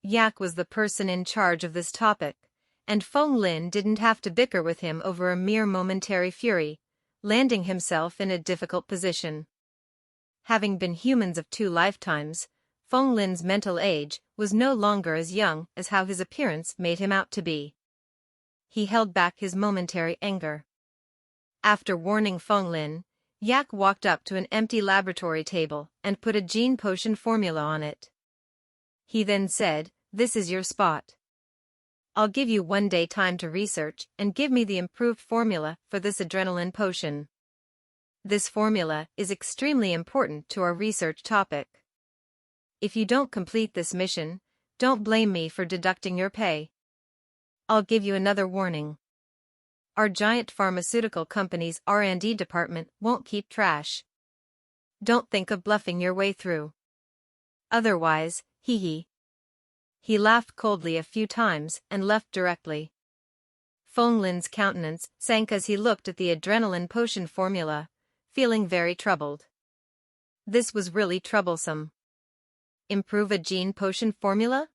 Yak was the person in charge of this topic, and Feng Lin didn't have to bicker with him over a mere momentary fury, landing himself in a difficult position. Having been humans of 2 lifetimes, Feng Lin's mental age was no longer as young as how his appearance made him out to be. He held back his momentary anger. After warning Feng Lin, Yak walked up to an empty laboratory table and put a gene potion formula on it. He then said, "This is your spot. I'll give you 1 day time to research and give me the improved formula for this adrenaline potion. This formula is extremely important to our research topic. If you don't complete this mission, don't blame me for deducting your pay. I'll give you another warning. Our giant pharmaceutical company's R&D department won't keep trash. Don't think of bluffing your way through. Otherwise, hee hee. He laughed coldly a few times and left directly. Feng Lin's countenance sank as he looked at the adrenaline potion formula, feeling very troubled. This was really troublesome. Improve a gene potion formula?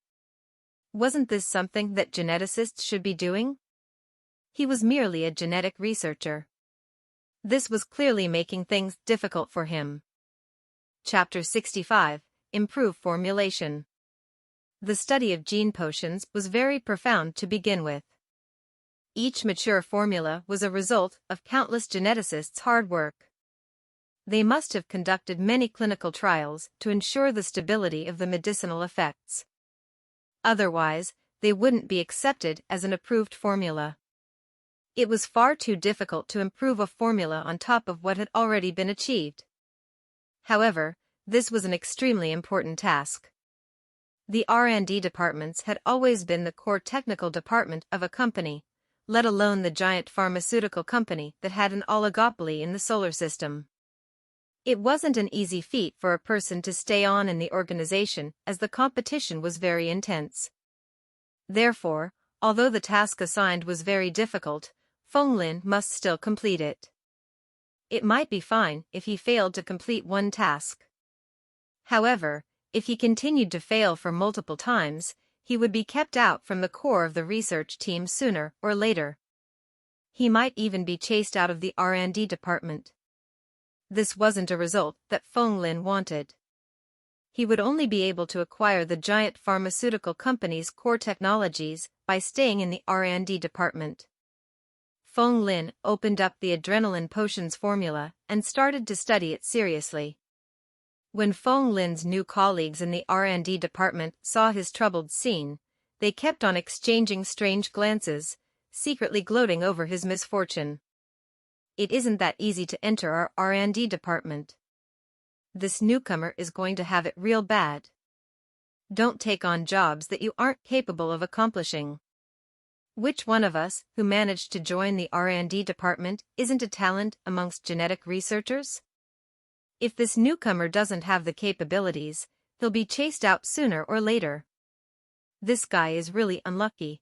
Wasn't this something that geneticists should be doing? He was merely a genetic researcher. This was clearly making things difficult for him. Chapter 65, Improve Formulation. The study of gene potions was very profound to begin with. Each mature formula was a result of countless geneticists' hard work. They must have conducted many clinical trials to ensure the stability of the medicinal effects. Otherwise, they wouldn't be accepted as an approved formula. It was far too difficult to improve a formula on top of what had already been achieved. However, this was an extremely important task. The R&D departments had always been the core technical department of a company, let alone the giant pharmaceutical company that had an oligopoly in the solar system. It wasn't an easy feat for a person to stay on in the organization as the competition was very intense. Therefore, although the task assigned was very difficult, Feng Lin must still complete it. It might be fine if he failed to complete one task. However, if he continued to fail for multiple times, he would be kept out from the core of the research team sooner or later. He might even be chased out of the R&D department. This wasn't a result that Feng Lin wanted. He would only be able to acquire the giant pharmaceutical company's core technologies by staying in the R&D department. Feng Lin opened up the adrenaline potions formula and started to study it seriously. When Feng Lin's new colleagues in the R&D department saw his troubled scene, they kept on exchanging strange glances, secretly gloating over his misfortune. It isn't that easy to enter our R&D department. This newcomer is going to have it real bad. Don't take on jobs that you aren't capable of accomplishing. Which one of us who managed to join the R&D department isn't a talent amongst genetic researchers? If this newcomer doesn't have the capabilities, he'll be chased out sooner or later. This guy is really unlucky.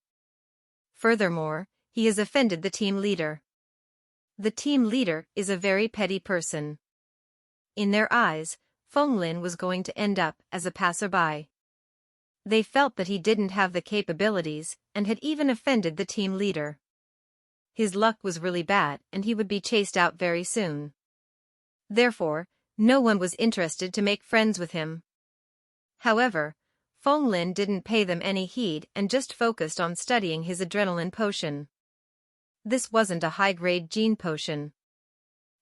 Furthermore, he has offended the team leader. The team leader is a very petty person. In their eyes, Feng Lin was going to end up as a passerby. They felt that he didn't have the capabilities and had even offended the team leader. His luck was really bad and he would be chased out very soon. Therefore, no one was interested to make friends with him. However, Feng Lin didn't pay them any heed and just focused on studying his adrenaline potion. This wasn't a high-grade gene potion.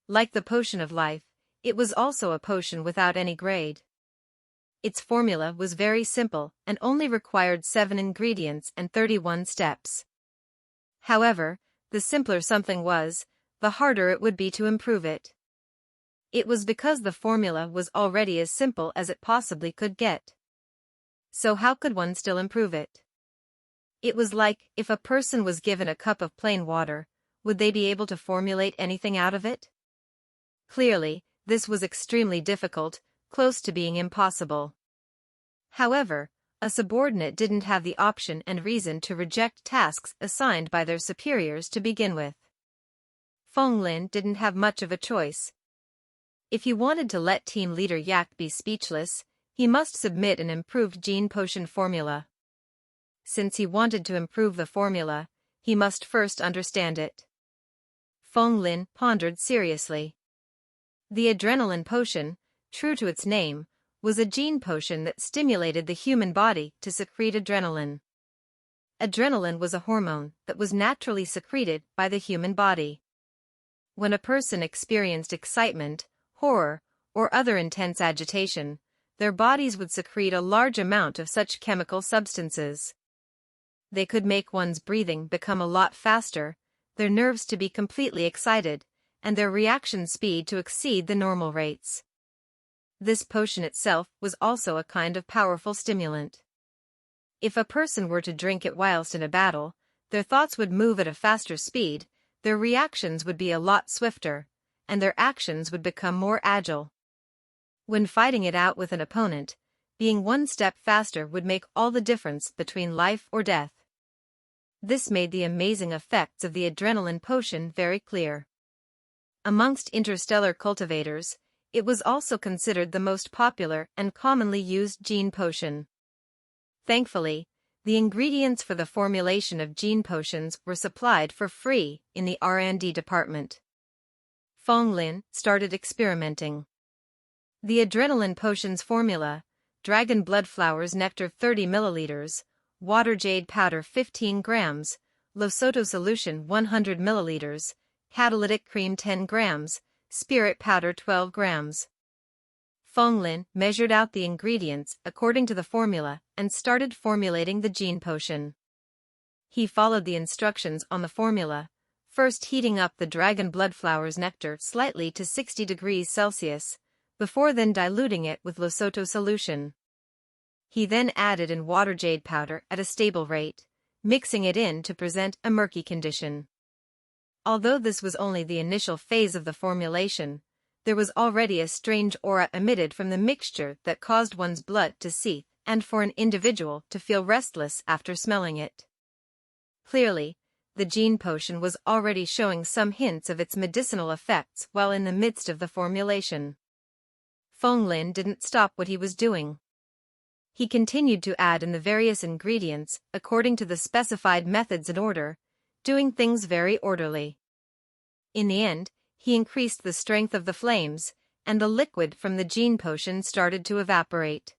Like the potion of life, it was also a potion without any grade. Its formula was very simple and only required 7 ingredients and 31 steps. However, the simpler something was, the harder it would be to improve it. It was because the formula was already as simple as it possibly could get. So how could one still improve it? It was like, if a person was given a cup of plain water, would they be able to formulate anything out of it? Clearly, this was extremely difficult, close to being impossible. However, a subordinate didn't have the option and reason to reject tasks assigned by their superiors to begin with. Feng Lin didn't have much of a choice. If he wanted to let team leader Yak be speechless, he must submit an improved gene potion formula. Since he wanted to improve the formula, he must first understand it. Feng Lin pondered seriously. The adrenaline potion, true to its name, was a gene potion that stimulated the human body to secrete adrenaline. Adrenaline was a hormone that was naturally secreted by the human body. When a person experienced excitement, horror, or other intense agitation, their bodies would secrete a large amount of such chemical substances. They could make one's breathing become a lot faster, their nerves to be completely excited, and their reaction speed to exceed the normal rates. This potion itself was also a kind of powerful stimulant. If a person were to drink it whilst in a battle, their thoughts would move at a faster speed, their reactions would be a lot swifter, and their actions would become more agile. When fighting it out with an opponent, being one step faster would make all the difference between life or death. This made the amazing effects of the adrenaline potion very clear. Amongst interstellar cultivators, it was also considered the most popular and commonly used gene potion. Thankfully, the ingredients for the formulation of gene potions were supplied for free in the R&D department. Fong Lin started experimenting. The adrenaline potion's formula: dragon blood flowers nectar 30 milliliters, water jade powder 15 grams, Losoto solution 100 milliliters, catalytic cream 10 grams, spirit powder 12 grams. Fong Lin measured out the ingredients according to the formula and started formulating the gene potion. He followed the instructions on the formula, first heating up the dragon blood flowers nectar slightly to 60 degrees Celsius, before then diluting it with Losoto solution. He then added in water jade powder at a stable rate, mixing it in to present a murky condition. Although this was only the initial phase of the formulation, there was already a strange aura emitted from the mixture that caused one's blood to seethe and for an individual to feel restless after smelling it. Clearly, the gene potion was already showing some hints of its medicinal effects while in the midst of the formulation. Fong Lin didn't stop what he was doing. He continued to add in the various ingredients according to the specified methods in order, doing things very orderly. In the end, he increased the strength of the flames, and the liquid from the gene potion started to evaporate.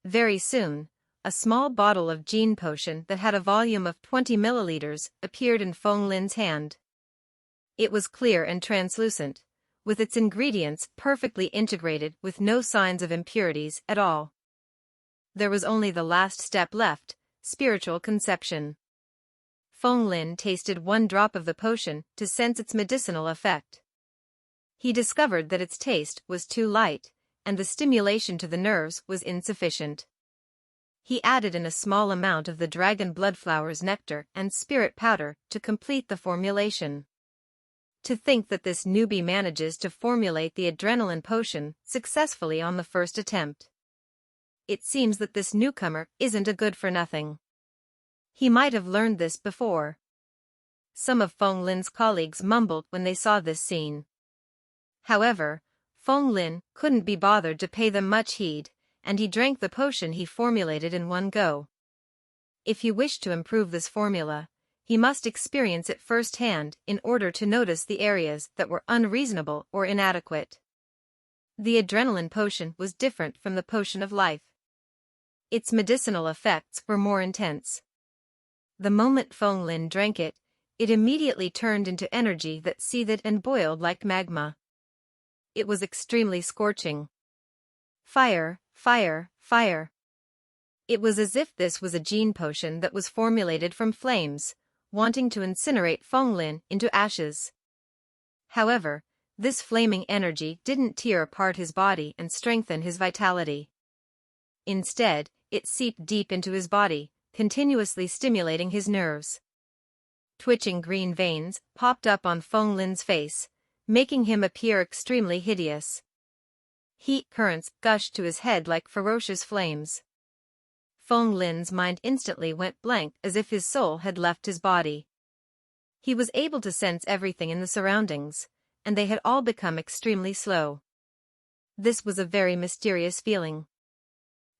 Very soon, a small bottle of gene potion that had a volume of 20 milliliters appeared in Fong Lin's hand. It was clear and translucent, with its ingredients perfectly integrated with no signs of impurities at all. There was only the last step left: spiritual conception. Fong Lin tasted one drop of the potion to sense its medicinal effect. He discovered that its taste was too light, and the stimulation to the nerves was insufficient. He added in a small amount of the dragon blood flowers nectar and spirit powder to complete the formulation. To think that this newbie manages to formulate the adrenaline potion successfully on the first attempt. It seems that this newcomer isn't a good-for-nothing. He might have learned this before. Some of Fong Lin's colleagues mumbled when they saw this scene. However, Fong Lin couldn't be bothered to pay them much heed, and he drank the potion he formulated in one go. If he wished to improve this formula, he must experience it firsthand in order to notice the areas that were unreasonable or inadequate. The adrenaline potion was different from the potion of life. Its medicinal effects were more intense. The moment Fong Lin drank it, it immediately turned into energy that seethed and boiled like magma. It was extremely scorching. Fire, fire, fire. It was as if this was a gene potion that was formulated from flames, wanting to incinerate Fong Lin into ashes. However, this flaming energy didn't tear apart his body and strengthen his vitality. Instead, it seeped deep into his body, continuously stimulating his nerves. Twitching green veins popped up on Fong Lin's face, making him appear extremely hideous. Heat currents gushed to his head like ferocious flames. Fong Lin's mind instantly went blank as if his soul had left his body. He was able to sense everything in the surroundings, and they had all become extremely slow. This was a very mysterious feeling.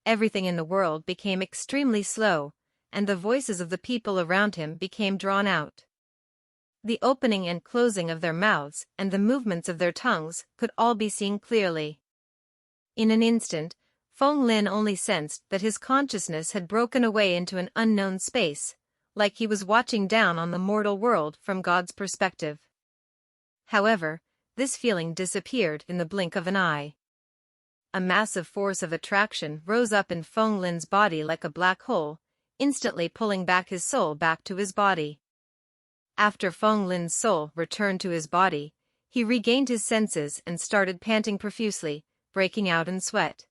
Everything in the world became extremely slow, and the voices of the people around him became drawn out. The opening and closing of their mouths and the movements of their tongues could all be seen clearly. In an instant, Fong Lin only sensed that his consciousness had broken away into an unknown space, like he was watching down on the mortal world from God's perspective. However, this feeling disappeared in the blink of an eye. A massive force of attraction rose up in Fong Lin's body like a black hole, instantly pulling back his soul back to his body. After Feng Lin's soul returned to his body, he regained his senses and started panting profusely, breaking out in sweat.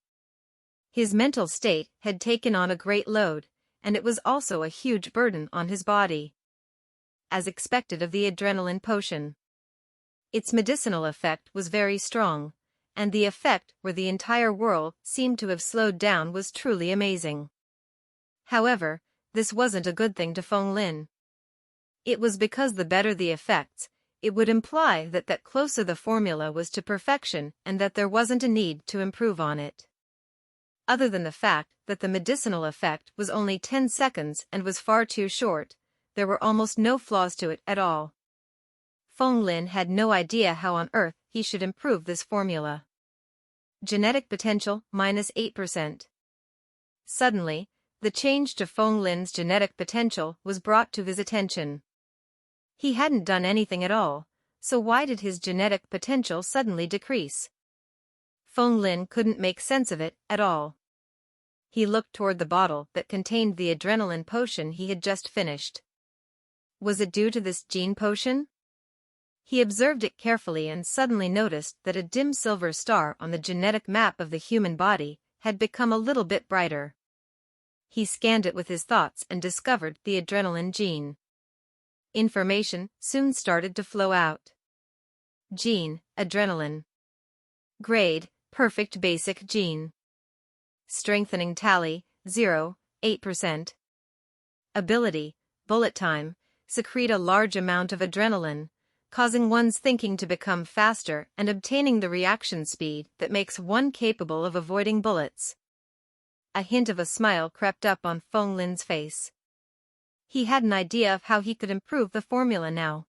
His mental state had taken on a great load, and it was also a huge burden on his body. As expected of the adrenaline potion, its medicinal effect was very strong, and the effect where the entire world seemed to have slowed down was truly amazing. However, this wasn't a good thing to Feng Lin. It was because the better the effects, it would imply that closer the formula was to perfection and that there wasn't a need to improve on it. Other than the fact that the medicinal effect was only 10 seconds and was far too short, there were almost no flaws to it at all. Feng Lin had no idea how on earth he should improve this formula. Genetic potential minus 8%. Suddenly, the change to Feng Lin's genetic potential was brought to his attention. He hadn't done anything at all, so why did his genetic potential suddenly decrease? Feng Lin couldn't make sense of it at all. He looked toward the bottle that contained the adrenaline potion he had just finished. Was it due to this gene potion? He observed it carefully and suddenly noticed that a dim silver star on the genetic map of the human body had become a little bit brighter. He scanned it with his thoughts and discovered the adrenaline gene. Information soon started to flow out. Gene, adrenaline. Grade, perfect basic gene. Strengthening tally, 0, 8%. Ability, bullet time, secrete a large amount of adrenaline, causing one's thinking to become faster and obtaining the reaction speed that makes one capable of avoiding bullets. A hint of a smile crept up on Feng Lin's face. He had an idea of how he could improve the formula now.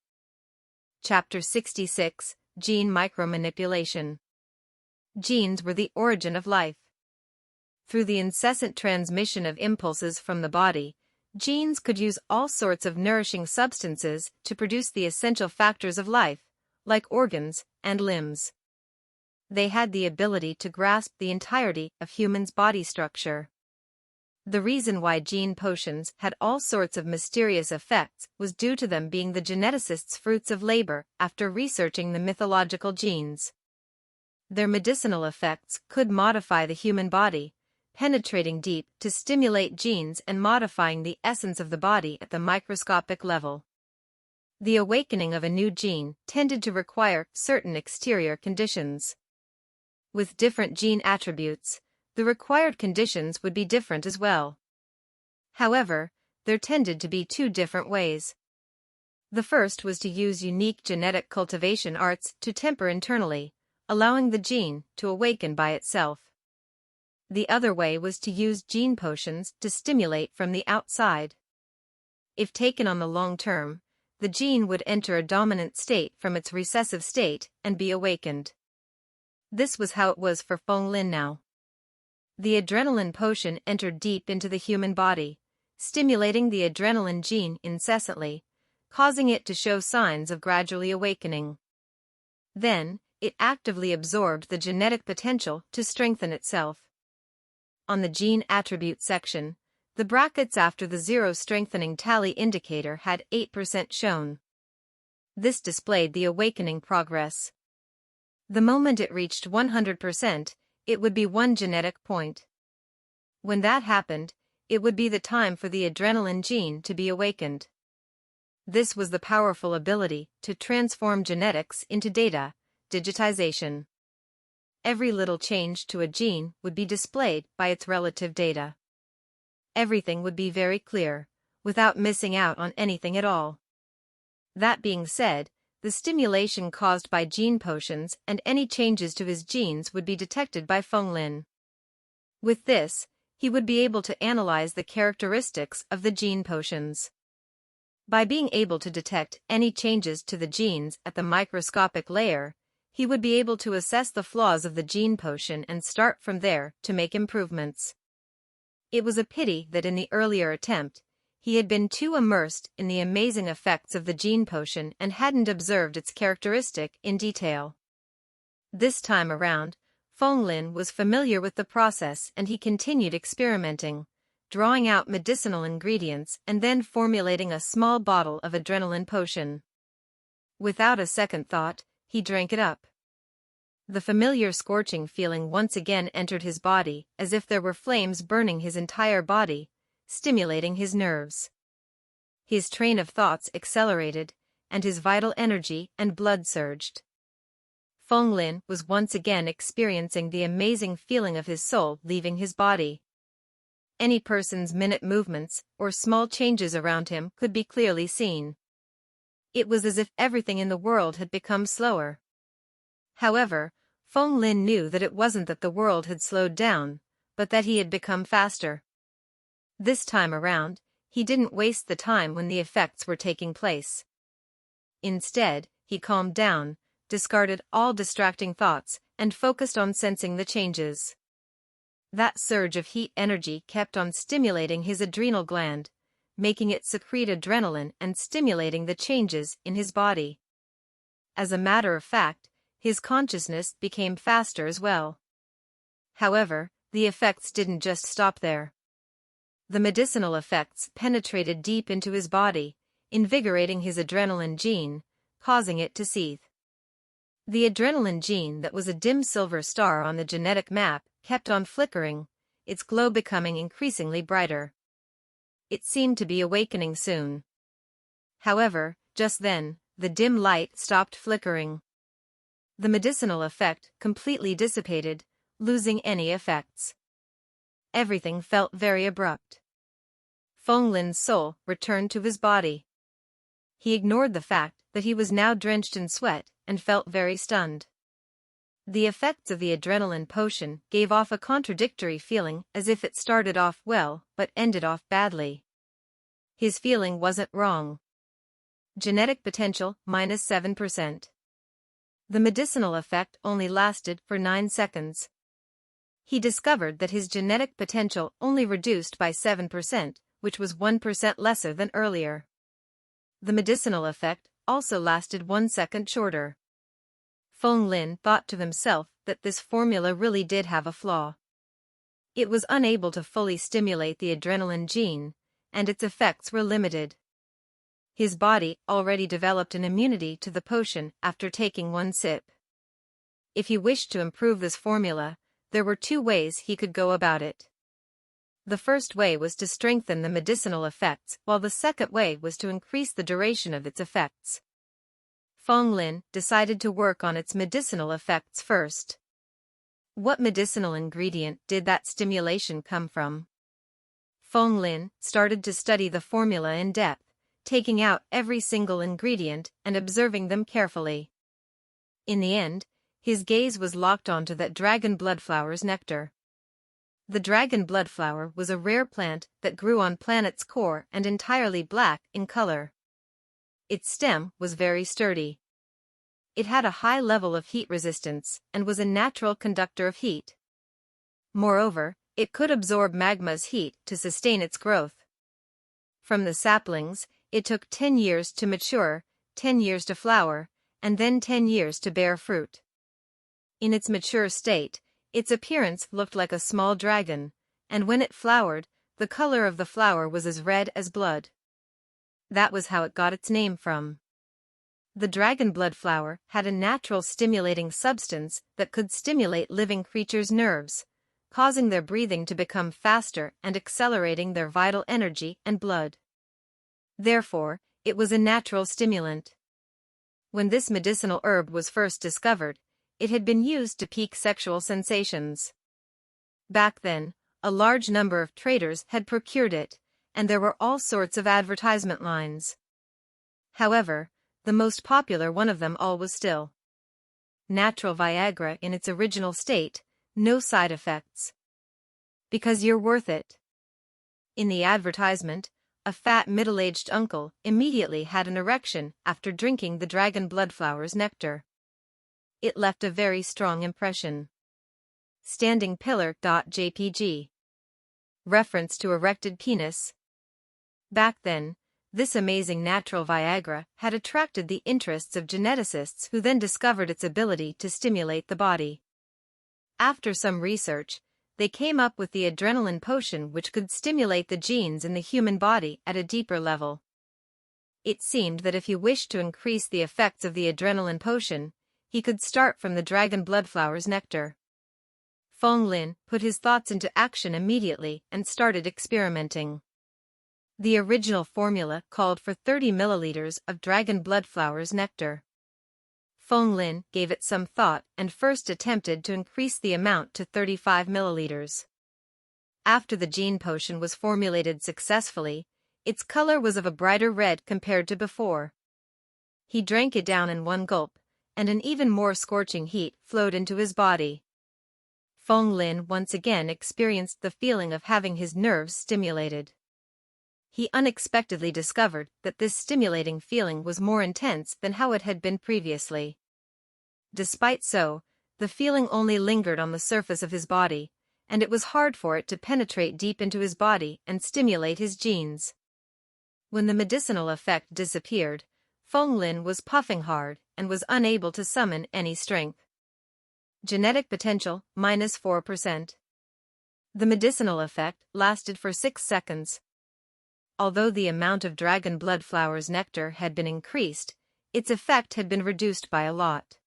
Chapter 66, Gene Micromanipulation. Genes were the origin of life. Through the incessant transmission of impulses from the body, genes could use all sorts of nourishing substances to produce the essential factors of life, like organs and limbs. They had the ability to grasp the entirety of humans' body structure. The reason why gene potions had all sorts of mysterious effects was due to them being the geneticist's fruits of labor after researching the mythological genes. Their medicinal effects could modify the human body, penetrating deep to stimulate genes and modifying the essence of the body at the microscopic level. The awakening of a new gene tended to require certain exterior conditions. With different gene attributes, the required conditions would be different as well. However, there tended to be two different ways. The first was to use unique genetic cultivation arts to temper internally, allowing the gene to awaken by itself. The other way was to use gene potions to stimulate from the outside. If taken on the long term, the gene would enter a dominant state from its recessive state and be awakened. This was how it was for Feng Lin now. The adrenaline potion entered deep into the human body, stimulating the adrenaline gene incessantly, causing it to show signs of gradually awakening. Then, it actively absorbed the genetic potential to strengthen itself. On the gene attribute section, the brackets after the 0 strengthening tally indicator had 8% shown. This displayed the awakening progress. The moment it reached 100%, it would be 1 genetic point. When that happened, it would be the time for the adrenaline gene to be awakened. This was the powerful ability to transform genetics into data, digitization. Every little change to a gene would be displayed by its relative data. Everything would be very clear, without missing out on anything at all. That being said, the stimulation caused by gene potions and any changes to his genes would be detected by Feng Lin. With this, he would be able to analyze the characteristics of the gene potions. By being able to detect any changes to the genes at the microscopic layer, he would be able to assess the flaws of the gene potion and start from there to make improvements. It was a pity that in the earlier attempt, he had been too immersed in the amazing effects of the gene potion and hadn't observed its characteristic in detail. This time around, Feng Lin was familiar with the process and he continued experimenting, drawing out medicinal ingredients and then formulating a small bottle of adrenaline potion. Without a second thought, he drank it up. The familiar scorching feeling once again entered his body, as if there were flames burning his entire body, stimulating his nerves. His train of thoughts accelerated, and his vital energy and blood surged. Feng Lin was once again experiencing the amazing feeling of his soul leaving his body. Any person's minute movements or small changes around him could be clearly seen. It was as if everything in the world had become slower. However, Feng Lin knew that it wasn't that the world had slowed down, but that he had become faster. This time around, he didn't waste the time when the effects were taking place. Instead, he calmed down, discarded all distracting thoughts, and focused on sensing the changes. That surge of heat energy kept on stimulating his adrenal gland, making it secrete adrenaline and stimulating the changes in his body. As a matter of fact, his consciousness became faster as well. However, the effects didn't just stop there. The medicinal effects penetrated deep into his body, invigorating his adrenaline gene, causing it to seethe. The adrenaline gene that was a dim silver star on the genetic map kept on flickering, its glow becoming increasingly brighter. It seemed to be awakening soon. However, just then, the dim light stopped flickering. The medicinal effect completely dissipated, losing any effects. Everything felt very abrupt. Feng Lin's soul returned to his body. He ignored the fact that he was now drenched in sweat and felt very stunned. The effects of the adrenaline potion gave off a contradictory feeling, as if it started off well but ended off badly. His feeling wasn't wrong. Genetic potential -7%. The medicinal effect only lasted for 9 seconds. He discovered that his genetic potential only reduced by 7%, which was 1% lesser than earlier. The medicinal effect also lasted 1 second shorter. Feng Lin thought to himself that this formula really did have a flaw. It was unable to fully stimulate the adrenaline gene, and its effects were limited. His body already developed an immunity to the potion after taking 1 sip. If he wished to improve this formula, there were 2 ways he could go about it. The first way was to strengthen the medicinal effects, while the second way was to increase the duration of its effects. Feng Lin decided to work on its medicinal effects first. What medicinal ingredient did that stimulation come from? Feng Lin started to study the formula in depth, taking out every single ingredient and observing them carefully. In the end, his gaze was locked onto that dragon bloodflower's nectar. The dragon bloodflower was a rare plant that grew on planet's core and entirely black in color. Its stem was very sturdy. It had a high level of heat resistance and was a natural conductor of heat. Moreover, it could absorb magma's heat to sustain its growth. From the saplings, it took 10 years to mature, 10 years to flower, and then 10 years to bear fruit. In its mature state, its appearance looked like a small dragon, and when it flowered, the color of the flower was as red as blood. That was how it got its name from. The dragon blood flower had a natural stimulating substance that could stimulate living creatures' nerves, causing their breathing to become faster and accelerating their vital energy and blood. Therefore, it was a natural stimulant. When this medicinal herb was first discovered, it had been used to pique sexual sensations. Back then, a large number of traders had procured it, and there were all sorts of advertisement lines. However, the most popular one of them all was still natural Viagra in its original state, no side effects. Because you're worth it. In the advertisement, a fat middle-aged uncle immediately had an erection after drinking the dragon bloodflower's nectar. It left a very strong impression. Standing pillar.jpg. Reference to erected penis. Back then, this amazing natural Viagra had attracted the interests of geneticists who then discovered its ability to stimulate the body. After some research, they came up with the adrenaline potion, which could stimulate the genes in the human body at a deeper level. It seemed that if he wished to increase the effects of the adrenaline potion, he could start from the dragon bloodflower's nectar. Feng Lin put his thoughts into action immediately and started experimenting. The original formula called for 30 milliliters of dragon bloodflower's nectar. Feng Lin gave it some thought and first attempted to increase the amount to 35 milliliters. After the gene potion was formulated successfully, its color was of a brighter red compared to before. He drank it down in one gulp, and an even more scorching heat flowed into his body. Feng Lin once again experienced the feeling of having his nerves stimulated. He unexpectedly discovered that this stimulating feeling was more intense than how it had been previously. Despite so, the feeling only lingered on the surface of his body, and it was hard for it to penetrate deep into his body and stimulate his genes. When the medicinal effect disappeared, Feng Lin was puffing hard and was unable to summon any strength. Genetic potential, -4%. The medicinal effect lasted for 6 seconds. Although the amount of dragon bloodflower's nectar had been increased, its effect had been reduced by a lot.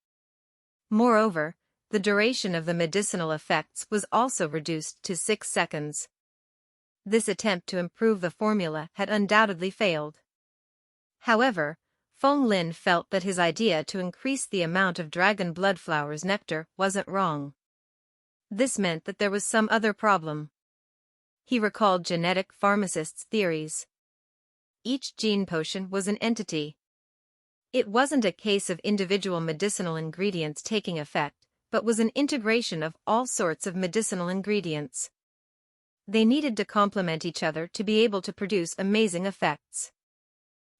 Moreover, the duration of the medicinal effects was also reduced to 6 seconds. This attempt to improve the formula had undoubtedly failed. However, Feng Lin felt that his idea to increase the amount of dragon bloodflower's nectar wasn't wrong. This meant that there was some other problem. He recalled genetic pharmacists' theories. Each gene potion was an entity. It wasn't a case of individual medicinal ingredients taking effect, but was an integration of all sorts of medicinal ingredients. They needed to complement each other to be able to produce amazing effects.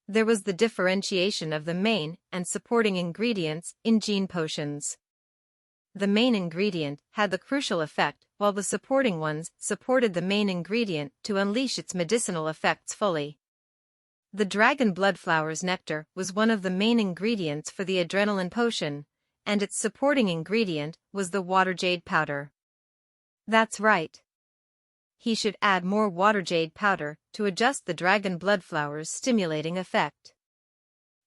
There was the differentiation of the main and supporting ingredients in gene potions. The main ingredient had the crucial effect, while the supporting ones supported the main ingredient to unleash its medicinal effects fully. The dragon bloodflower's nectar was one of the main ingredients for the adrenaline potion, and its supporting ingredient was the water jade powder. That's right. He should add more water jade powder to adjust the dragon bloodflower's stimulating effect.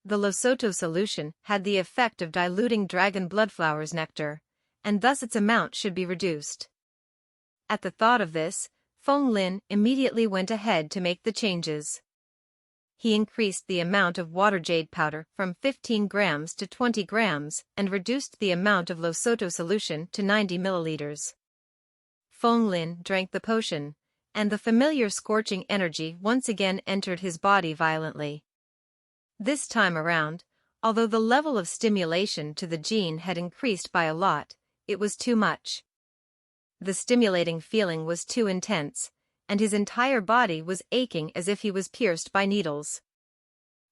The Losoto solution had the effect of diluting dragon bloodflower's nectar, and thus its amount should be reduced. At the thought of this, Feng Lin immediately went ahead to make the changes. He increased the amount of water jade powder from 15 grams to 20 grams and reduced the amount of Losoto solution to 90 milliliters. Feng Lin drank the potion, and the familiar scorching energy once again entered his body violently. This time around, although the level of stimulation to the gene had increased by a lot, it was too much. The stimulating feeling was too intense, and his entire body was aching as if he was pierced by needles.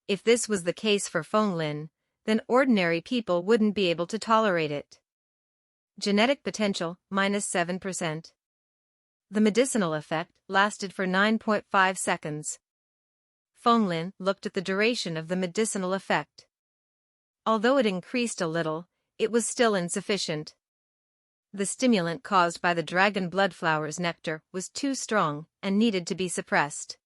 If this was the case for Feng Lin, then ordinary people wouldn't be able to tolerate it. Genetic potential, -7%. The medicinal effect lasted for 9.5 seconds. Feng Lin looked at the duration of the medicinal effect. Although it increased a little, it was still insufficient. The stimulant caused by the dragon bloodflower's nectar was too strong and needed to be suppressed.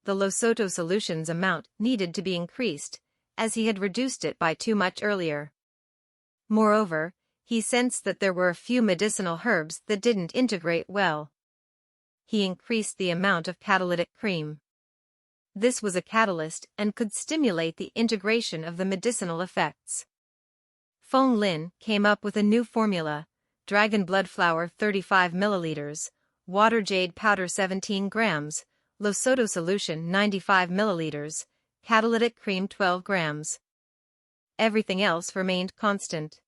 The Losoto solution's amount needed to be increased, as he had reduced it by too much earlier. Moreover, he sensed that there were a few medicinal herbs that didn't integrate well. He increased the amount of catalytic cream. This was a catalyst and could stimulate the integration of the medicinal effects. Feng Lin came up with a new formula: dragon bloodflower 35 milliliters, water jade powder 17 grams, Losoto solution 95 milliliters, catalytic cream 12 grams. Everything else remained constant.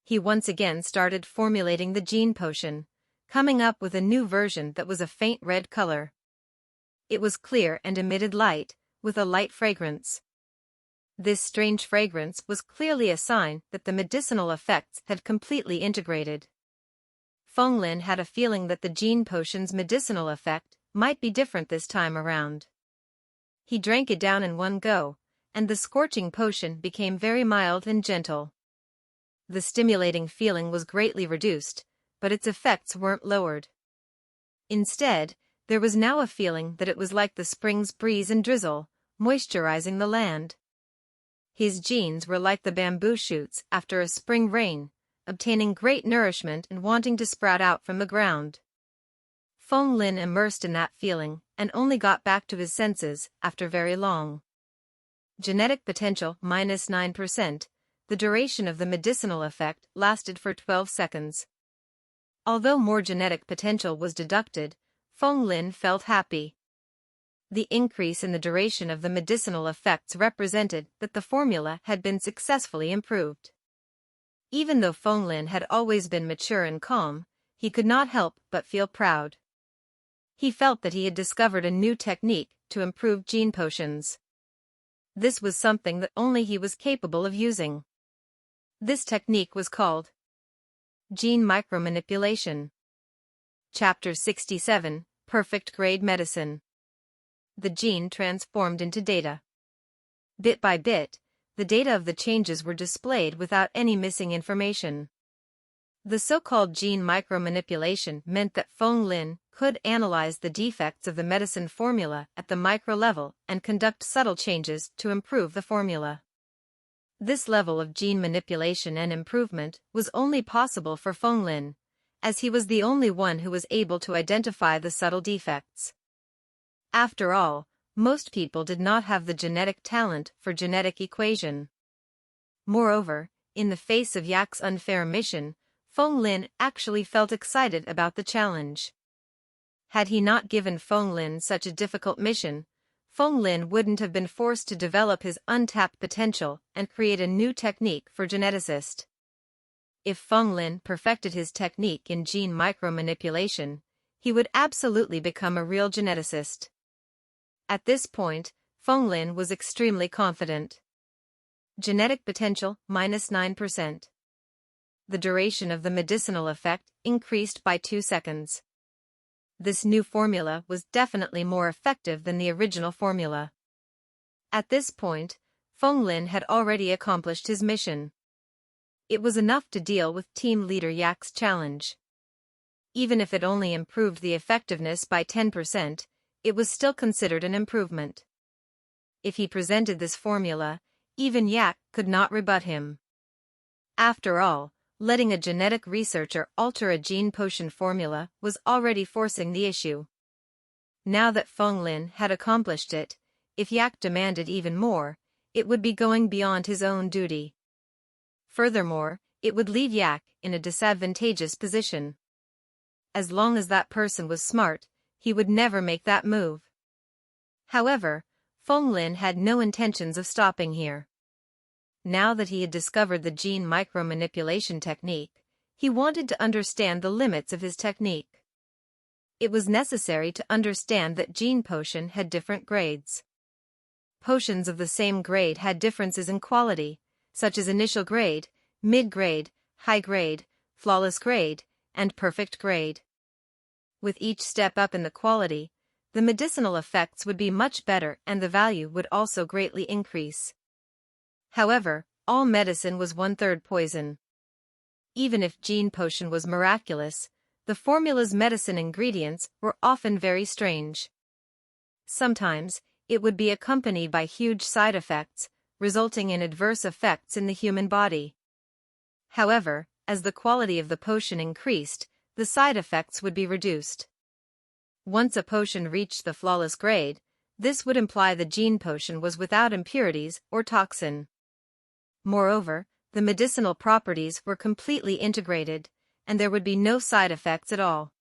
He once again started formulating the gene potion, coming up with a new version that was a faint red color. It was clear and emitted light, with a light fragrance. This strange fragrance was clearly a sign that the medicinal effects had completely integrated. Feng Lin had a feeling that the gene potion's medicinal effect might be different this time around. He drank it down in one go, and the scorching potion became very mild and gentle. The stimulating feeling was greatly reduced, but its effects weren't lowered. Instead, there was now a feeling that it was like the spring's breeze and drizzle, moisturizing the land. His genes were like the bamboo shoots after a spring rain, obtaining great nourishment and wanting to sprout out from the ground. Feng Lin immersed in that feeling and only got back to his senses after very long. Genetic potential -9%, the duration of the medicinal effect lasted for 12 seconds. Although more genetic potential was deducted, Feng Lin felt happy. The increase in the duration of the medicinal effects represented that the formula had been successfully improved. Even though Feng Lin had always been mature and calm, he could not help but feel proud. He felt that he had discovered a new technique to improve gene potions. This was something that only he was capable of using. This technique was called gene micromanipulation. Chapter 67, Perfect Grade Medicine. The gene transformed into data. Bit by bit, the data of the changes were displayed without any missing information. The so-called gene micromanipulation meant that Feng Lin could analyze the defects of the medicine formula at the micro level and conduct subtle changes to improve the formula. This level of gene manipulation and improvement was only possible for Feng Lin, as he was the only one who was able to identify the subtle defects. After all, most people did not have the genetic talent for genetic equation. Moreover, in the face of Yak's unfair mission, Feng Lin actually felt excited about the challenge. Had he not given Feng Lin such a difficult mission, Feng Lin wouldn't have been forced to develop his untapped potential and create a new technique for geneticist. If Feng Lin perfected his technique in gene micromanipulation, he would absolutely become a real geneticist. At this point, Feng Lin was extremely confident. Genetic potential -9%. The duration of the medicinal effect increased by 2 seconds. This new formula was definitely more effective than the original formula. At this point, Feng Lin had already accomplished his mission. It was enough to deal with team leader Yak's challenge. Even if it only improved the effectiveness by 10%, it was still considered an improvement. If he presented this formula, even Yak could not rebut him. After all, letting a genetic researcher alter a gene potion formula was already forcing the issue. Now that Feng Lin had accomplished it, if Yak demanded even more, it would be going beyond his own duty. Furthermore, it would leave Yak in a disadvantageous position. As long as that person was smart, he would never make that move. However, Feng Lin had no intentions of stopping here. Now that he had discovered the gene micromanipulation technique, he wanted to understand the limits of his technique. It was necessary to understand that gene potion had different grades. Potions of the same grade had differences in quality, such as initial grade, mid-grade, high grade, flawless grade, and perfect grade. With each step up in the quality, the medicinal effects would be much better and the value would also greatly increase. However, all medicine was 1/3 poison. Even if gene potion was miraculous, the formula's medicine ingredients were often very strange. Sometimes, it would be accompanied by huge side effects, resulting in adverse effects in the human body. However, as the quality of the potion increased, the side effects would be reduced. Once a potion reached the flawless grade, this would imply the gene potion was without impurities or toxin. Moreover, the medicinal properties were completely integrated, and there would be no side effects at all.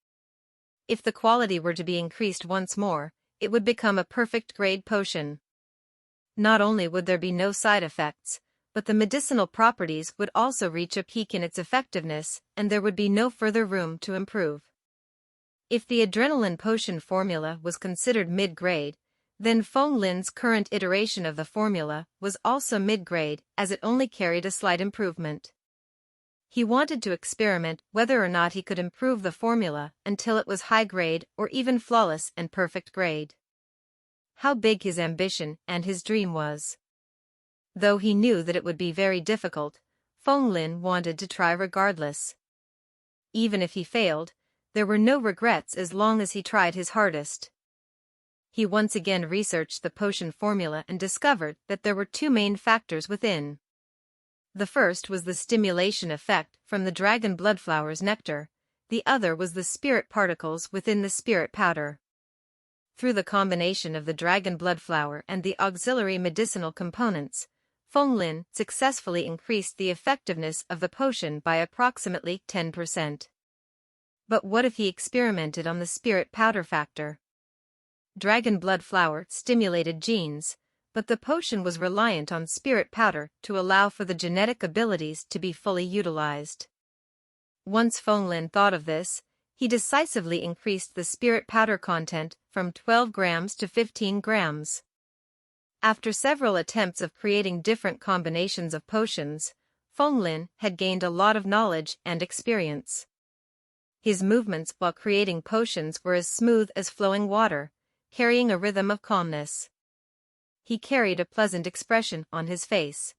If the quality were to be increased once more, it would become a perfect grade potion. Not only would there be no side effects, but the medicinal properties would also reach a peak in its effectiveness, and there would be no further room to improve. If the adrenaline potion formula was considered mid-grade, then Feng Lin's current iteration of the formula was also mid-grade as it only carried a slight improvement. He wanted to experiment whether or not he could improve the formula until it was high grade or even flawless and perfect grade. How big his ambition and his dream was. Though he knew that it would be very difficult, Feng Lin wanted to try regardless. Even if he failed, there were no regrets as long as he tried his hardest. He once again researched the potion formula and discovered that there were two main factors within. The first was the stimulation effect from the dragon bloodflower's nectar, the other was the spirit particles within the spirit powder. Through the combination of the dragon bloodflower and the auxiliary medicinal components, Feng Lin successfully increased the effectiveness of the potion by approximately 10%. But what if he experimented on the spirit powder factor? Dragon bloodflower stimulated genes, but the potion was reliant on spirit powder to allow for the genetic abilities to be fully utilized. Once Feng Lin thought of this, he decisively increased the spirit powder content from 12 grams to 15 grams. After several attempts of creating different combinations of potions, Feng Lin had gained a lot of knowledge and experience. His movements while creating potions were as smooth as flowing water, carrying a rhythm of calmness. He carried a pleasant expression on his face.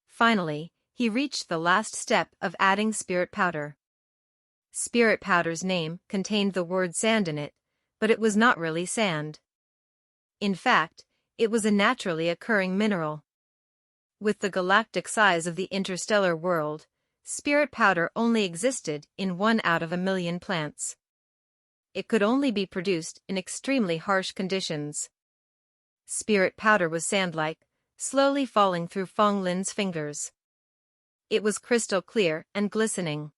Finally, he reached the last step of adding spirit powder. Spirit powder's name contained the word sand in it, but it was not really sand. In fact, it was a naturally occurring mineral. With the galactic size of the interstellar world, spirit powder only existed in 1 out of a million plants. It could only be produced in extremely harsh conditions. Spirit powder was sand-like, slowly falling through Feng Lin's fingers. It was crystal clear and glistening.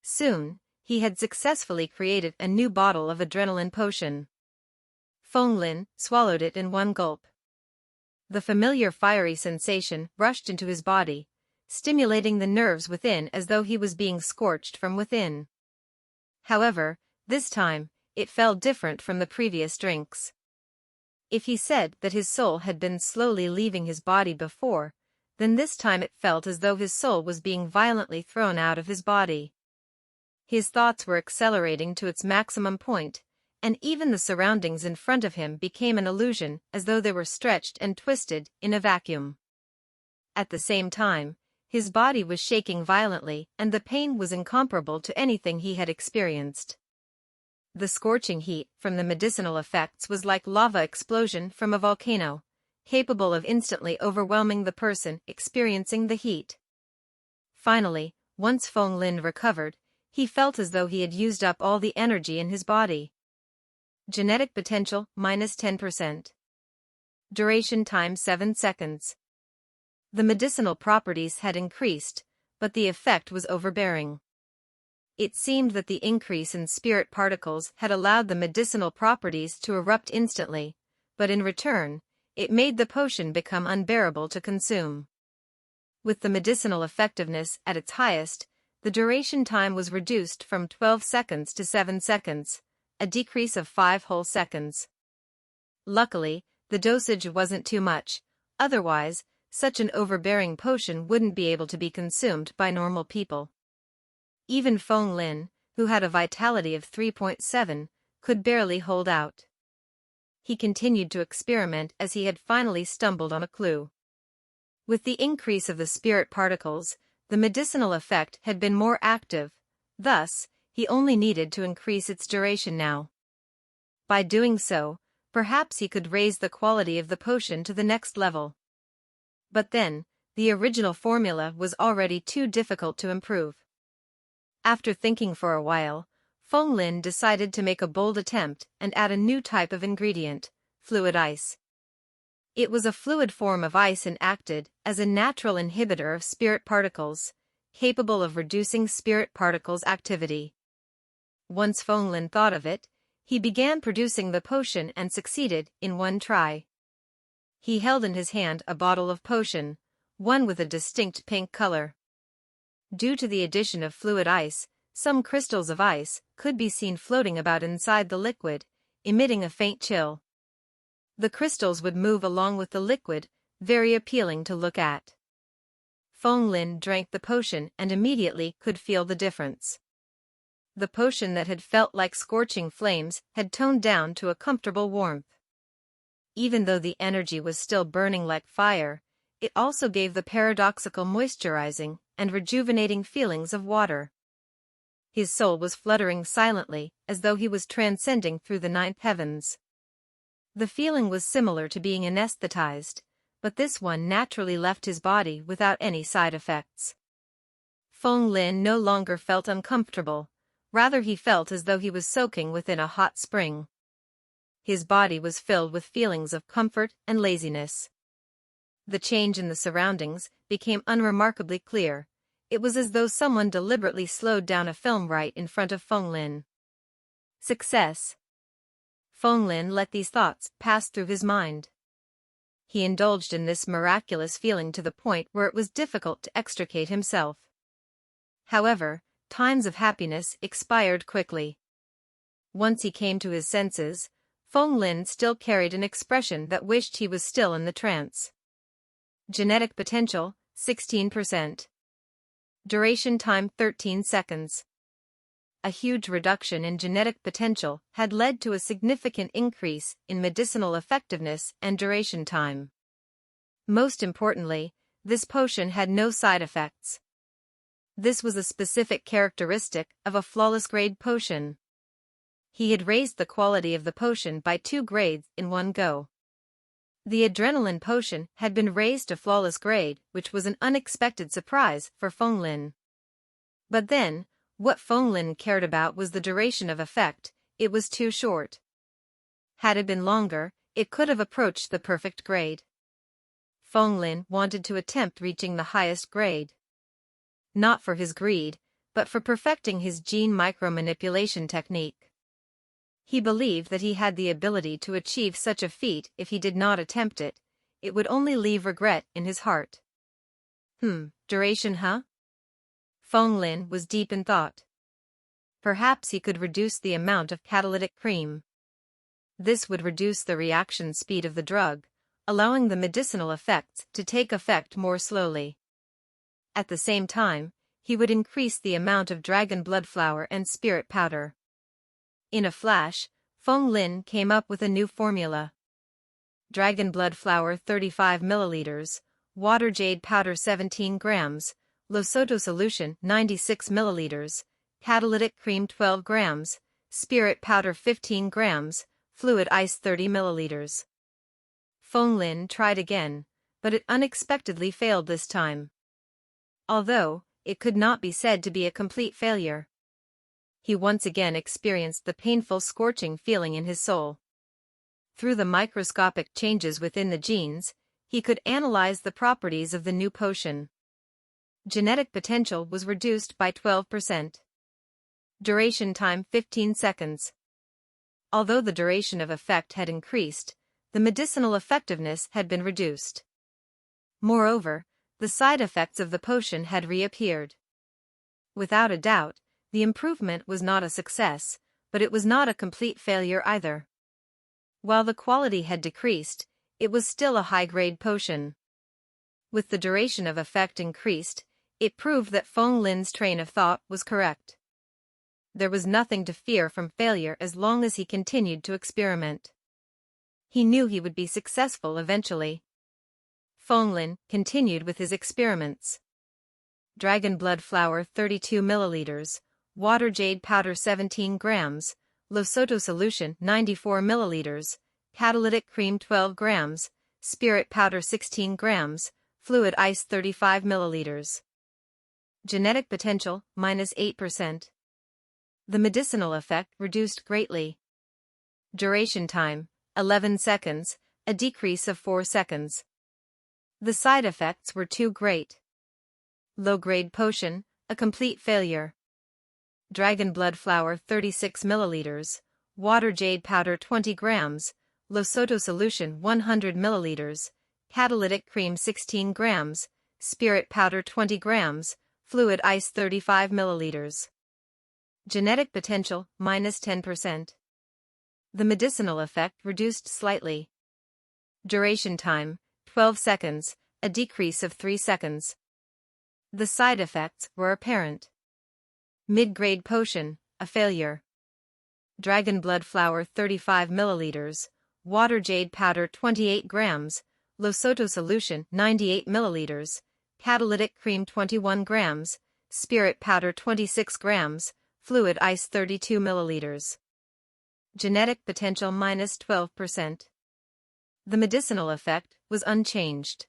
Soon, he had successfully created a new bottle of adrenaline potion. Feng Lin swallowed it in one gulp. The familiar fiery sensation rushed into his body, stimulating the nerves within as though he was being scorched from within. However, this time, it felt different from the previous drinks. If he said that his soul had been slowly leaving his body before, then this time it felt as though his soul was being violently thrown out of his body. His thoughts were accelerating to its maximum point, and even the surroundings in front of him became an illusion as though they were stretched and twisted in a vacuum. At the same time, his body was shaking violently and the pain was incomparable to anything he had experienced. The scorching heat from the medicinal effects was like lava explosion from a volcano, capable of instantly overwhelming the person experiencing the heat. Finally, once Feng Lin recovered, he felt as though he had used up all the energy in his body. Genetic potential minus 10%. Duration time 7 seconds. The medicinal properties had increased, but the effect was overbearing. It seemed that the increase in spirit particles had allowed the medicinal properties to erupt instantly, but in return, it made the potion become unbearable to consume. With the medicinal effectiveness at its highest, the duration time was reduced from 12 seconds to 7 seconds, a decrease of 5 whole seconds. Luckily, the dosage wasn't too much, otherwise, such an overbearing potion wouldn't be able to be consumed by normal people. Even Feng Lin, who had a vitality of 3.7, could barely hold out. He continued to experiment as he had finally stumbled on a clue. With the increase of the spirit particles, the medicinal effect had been more active, thus, he only needed to increase its duration now. By doing so, perhaps he could raise the quality of the potion to the next level. But then, the original formula was already too difficult to improve. After thinking for a while, Feng Lin decided to make a bold attempt and add a new type of ingredient, fluid ice. It was a fluid form of ice and acted as a natural inhibitor of spirit particles, capable of reducing spirit particles' activity. Once Feng Lin thought of it, he began producing the potion and succeeded in one try. He held in his hand a bottle of potion, one with a distinct pink color. Due to the addition of fluid ice, some crystals of ice could be seen floating about inside the liquid, emitting a faint chill. The crystals would move along with the liquid, very appealing to look at. Feng Lin drank the potion and immediately could feel the difference. The potion that had felt like scorching flames had toned down to a comfortable warmth. Even though the energy was still burning like fire, it also gave the paradoxical moisturizing and rejuvenating feelings of water. His soul was fluttering silently, as though he was transcending through the ninth heavens. The feeling was similar to being anesthetized, but this one naturally left his body without any side effects. Feng Lin no longer felt uncomfortable, rather he felt as though he was soaking within a hot spring. His body was filled with feelings of comfort and laziness. The change in the surroundings became unremarkably clear. It was as though someone deliberately slowed down a film right in front of Feng Lin. Success. Feng Lin let these thoughts pass through his mind. He indulged in this miraculous feeling to the point where it was difficult to extricate himself. However, times of happiness expired quickly. Once he came to his senses, Feng Lin still carried an expression that wished he was still in the trance. Genetic potential, 16%. Duration time 13 seconds. A huge reduction in genetic potential had led to a significant increase in medicinal effectiveness and duration time. Most importantly, this potion had no side effects. This was a specific characteristic of a flawless grade potion. He had raised the quality of the potion by 2 grades in one go. The adrenaline potion had been raised to flawless grade, which was an unexpected surprise for Feng Lin. But then, what Feng Lin cared about was the duration of effect. It was too short. Had it been longer, it could have approached the perfect grade. Feng Lin wanted to attempt reaching the highest grade. Not for his greed, but for perfecting his gene micromanipulation technique. He believed that he had the ability to achieve such a feat. If he did not attempt it, it would only leave regret in his heart. Duration, huh? Feng Lin was deep in thought. Perhaps he could reduce the amount of catalytic cream. This would reduce the reaction speed of the drug, allowing the medicinal effects to take effect more slowly. At the same time, he would increase the amount of dragon blood flower and spirit powder. In a flash, Feng Lin came up with a new formula. Dragon blood flower 35 milliliters, water jade powder 17 grams, Losoto solution 96 milliliters, catalytic cream 12 grams, spirit powder 15 grams, fluid ice 30 milliliters. Feng Lin tried again, but it unexpectedly failed this time. Although, it could not be said to be a complete failure. He once again experienced the painful scorching feeling in his soul. Through the microscopic changes within the genes, he could analyze the properties of the new potion. Genetic potential was reduced by 12%. Duration time 15 seconds. Although the duration of effect had increased, the medicinal effectiveness had been reduced. Moreover, the side effects of the potion had reappeared. Without a doubt, the improvement was not a success, but it was not a complete failure either. While the quality had decreased, it was still a high-grade potion. With the duration of effect increased, it proved that Feng Lin's train of thought was correct. There was nothing to fear from failure as long as he continued to experiment. He knew he would be successful eventually. Feng Lin continued with his experiments. Dragon blood flower 32 milliliters, water jade powder 17 grams, Losoto solution 94 milliliters, catalytic cream 12 grams, spirit powder 16 grams, fluid ice 35 milliliters. Genetic potential -8%. The medicinal effect reduced greatly. Duration time 11 seconds, a decrease of 4 seconds. The side effects were too great. Low-grade potion, a complete failure. Dragon blood flower 36 milliliters, water jade powder 20 grams, Losoto solution 100 milliliters, catalytic cream 16 grams, spirit powder 20 grams, fluid ice 35 milliliters. Genetic potential -10%. The medicinal effect reduced slightly. Duration time 12 seconds, a decrease of 3 seconds. The side effects were apparent. Mid-grade potion, a failure. Dragon blood flower 35 milliliters, water jade powder 28 grams, Losoto solution 98 milliliters, catalytic cream 21 grams, spirit powder 26 grams, fluid ice 32 milliliters. Genetic potential -12%. The medicinal effect was unchanged.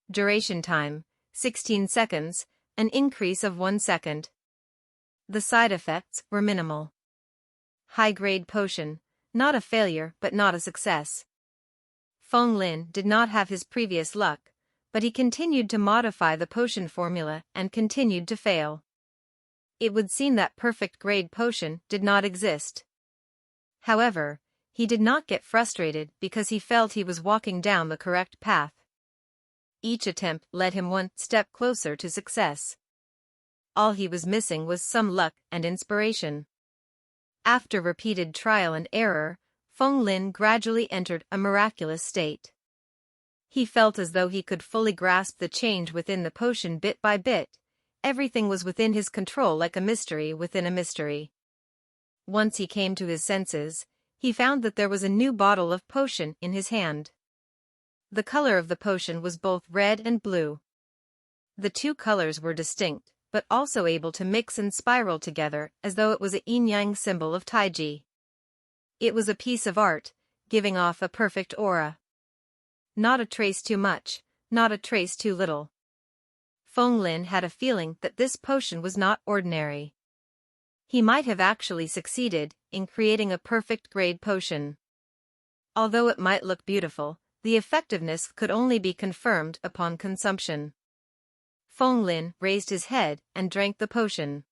Duration time, 16 seconds, an increase of 1 second. The side effects were minimal. High-grade potion, not a failure but not a success. Feng Lin did not have his previous luck, but he continued to modify the potion formula and continued to fail. It would seem that perfect grade potion did not exist. However, he did not get frustrated because he felt he was walking down the correct path. Each attempt led him one step closer to success. All he was missing was some luck and inspiration. After repeated trial and error, Feng Lin gradually entered a miraculous state. He felt as though he could fully grasp the change within the potion bit by bit. Everything was within his control like a mystery within a mystery. Once he came to his senses, he found that there was a new bottle of potion in his hand. The color of the potion was both red and blue. The two colors were distinct, but also able to mix and spiral together as though it was a yin-yang symbol of Taiji. It was a piece of art, giving off a perfect aura. Not a trace too much, not a trace too little. Feng Lin had a feeling that this potion was not ordinary. He might have actually succeeded in creating a perfect grade potion. Although it might look beautiful, the effectiveness could only be confirmed upon consumption. Feng Lin raised his head and drank the potion.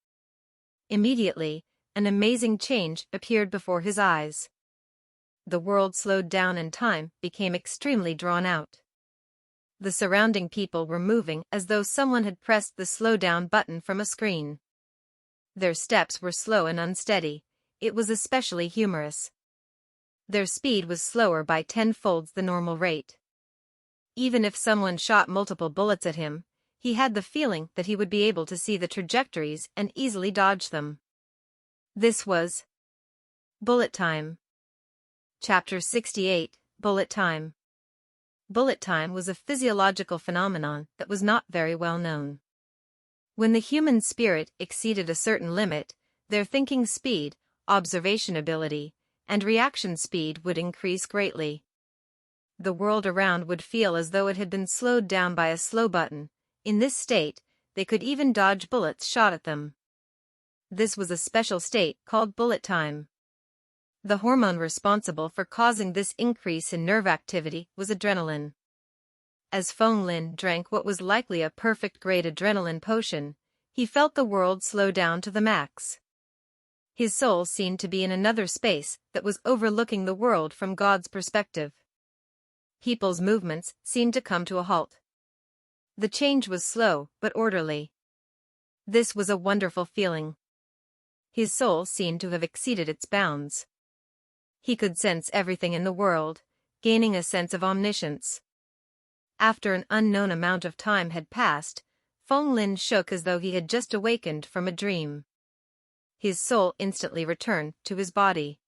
Immediately, an amazing change appeared before his eyes. The world slowed down and time became extremely drawn out. The surrounding people were moving as though someone had pressed the slow down button from a screen. Their steps were slow and unsteady. It was especially humorous. Their speed was slower by 10-folds the normal rate. Even if someone shot multiple bullets at him, he had the feeling that he would be able to see the trajectories and easily dodge them. This was bullet time. Chapter 68, Bullet Time. Bullet time was a physiological phenomenon that was not very well known. When the human spirit exceeded a certain limit, their thinking speed, observation ability, and reaction speed would increase greatly. The world around would feel as though it had been slowed down by a slow button. In this state, they could even dodge bullets shot at them. This was a special state called bullet time. The hormone responsible for causing this increase in nerve activity was adrenaline. As Feng Lin drank what was likely a perfect-grade adrenaline potion, he felt the world slow down to the max. His soul seemed to be in another space that was overlooking the world from God's perspective. People's movements seemed to come to a halt. The change was slow but orderly. This was a wonderful feeling. His soul seemed to have exceeded its bounds. He could sense everything in the world, gaining a sense of omniscience. After an unknown amount of time had passed, Feng Lin shook as though he had just awakened from a dream. His soul instantly returned to his body.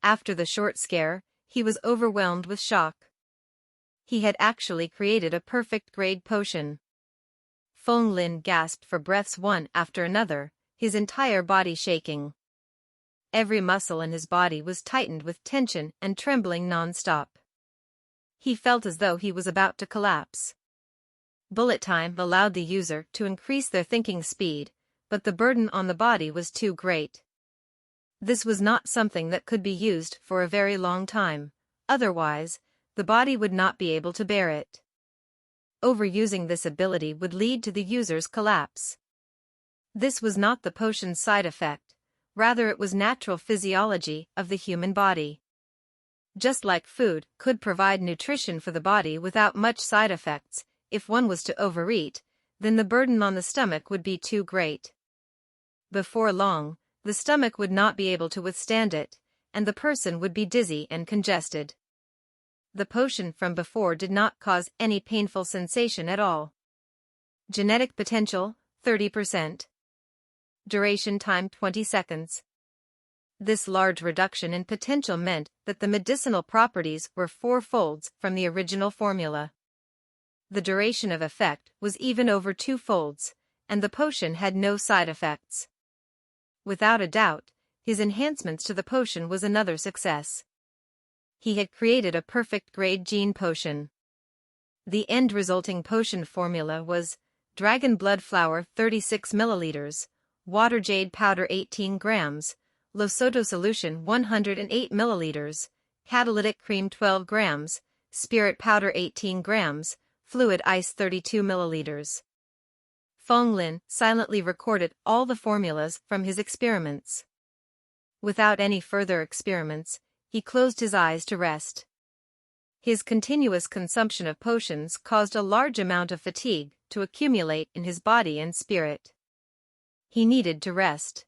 After the short scare, he was overwhelmed with shock. He had actually created a perfect-grade potion. Feng Lin gasped for breaths one after another, his entire body shaking. Every muscle in his body was tightened with tension and trembling non-stop. He felt as though he was about to collapse. Bullet time allowed the user to increase their thinking speed, but the burden on the body was too great. This was not something that could be used for a very long time, otherwise, the body would not be able to bear it. Overusing this ability would lead to the user's collapse. This was not the potion's side effect, rather it was natural physiology of the human body. Just like food could provide nutrition for the body without much side effects, if one was to overeat, then the burden on the stomach would be too great. Before long, the stomach would not be able to withstand it, and the person would be dizzy and congested. The potion from before did not cause any painful sensation at all. Genetic potential, 30%. Duration time 20 seconds. This large reduction in potential meant that the medicinal properties were 4-folds from the original formula. The duration of effect was even over 2-folds, and the potion had no side effects. Without a doubt, his enhancements to the potion was another success. He had created a perfect-grade gene potion. The end-resulting potion formula was dragon blood flower 36 milliliters, water jade powder 18 grams, Losoto solution 108 milliliters, catalytic cream 12 grams, spirit powder 18 grams, fluid ice 32 milliliters. Feng Lin silently recorded all the formulas from his experiments. Without any further experiments, he closed his eyes to rest. His continuous consumption of potions caused a large amount of fatigue to accumulate in his body and spirit. He needed to rest.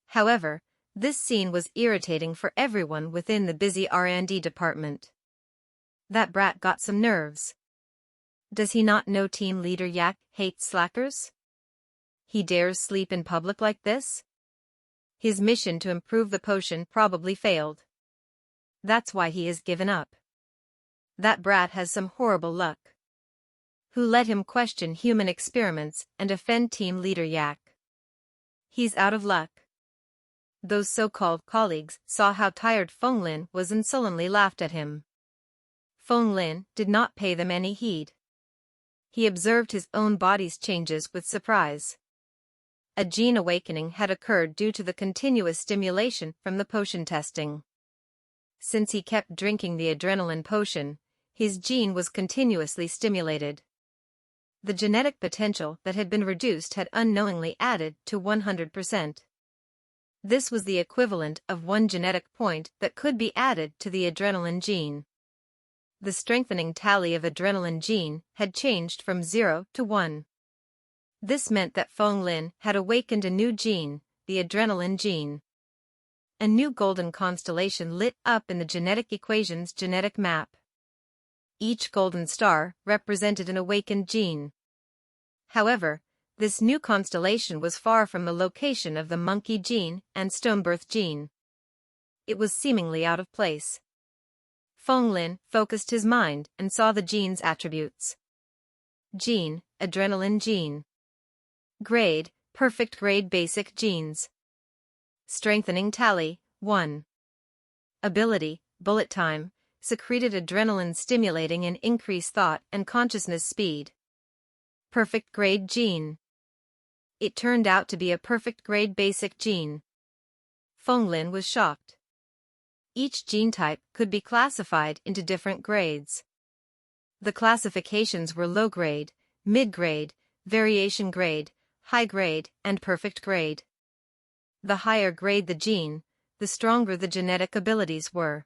However, this scene was irritating for everyone within the busy R&D department. That brat got some nerves. Does he not know team leader Yak hates slackers? He dares sleep in public like this? His mission to improve the potion probably failed. That's why he has given up. That brat has some horrible luck. Who let him question human experiments and offend team leader Yak? He's out of luck. Those so-called colleagues saw how tired Feng Lin was and sullenly laughed at him. Feng Lin did not pay them any heed. He observed his own body's changes with surprise. A gene awakening had occurred due to the continuous stimulation from the potion testing. Since he kept drinking the adrenaline potion, his gene was continuously stimulated. The genetic potential that had been reduced had unknowingly added to 100%. This was the equivalent of one genetic point that could be added to the adrenaline gene. The strengthening tally of adrenaline gene had changed from 0 to 1. This meant that Feng Lin had awakened a new gene, the adrenaline gene. A new golden constellation lit up in the genetic equation's genetic map. Each golden star represented an awakened gene. However, this new constellation was far from the location of the monkey gene and stonebirth gene. It was seemingly out of place. Feng Lin focused his mind and saw the gene's attributes. Gene, adrenaline gene. Grade, perfect grade basic genes. Strengthening tally, 1. Ability, bullet time, secreted adrenaline stimulating and increased thought and consciousness speed. Perfect grade gene. It turned out to be a perfect grade basic gene. Feng Lin was shocked. Each gene type could be classified into different grades. The classifications were low grade, mid grade, variation grade, high grade, and perfect grade. The higher grade the gene, the stronger the genetic abilities were.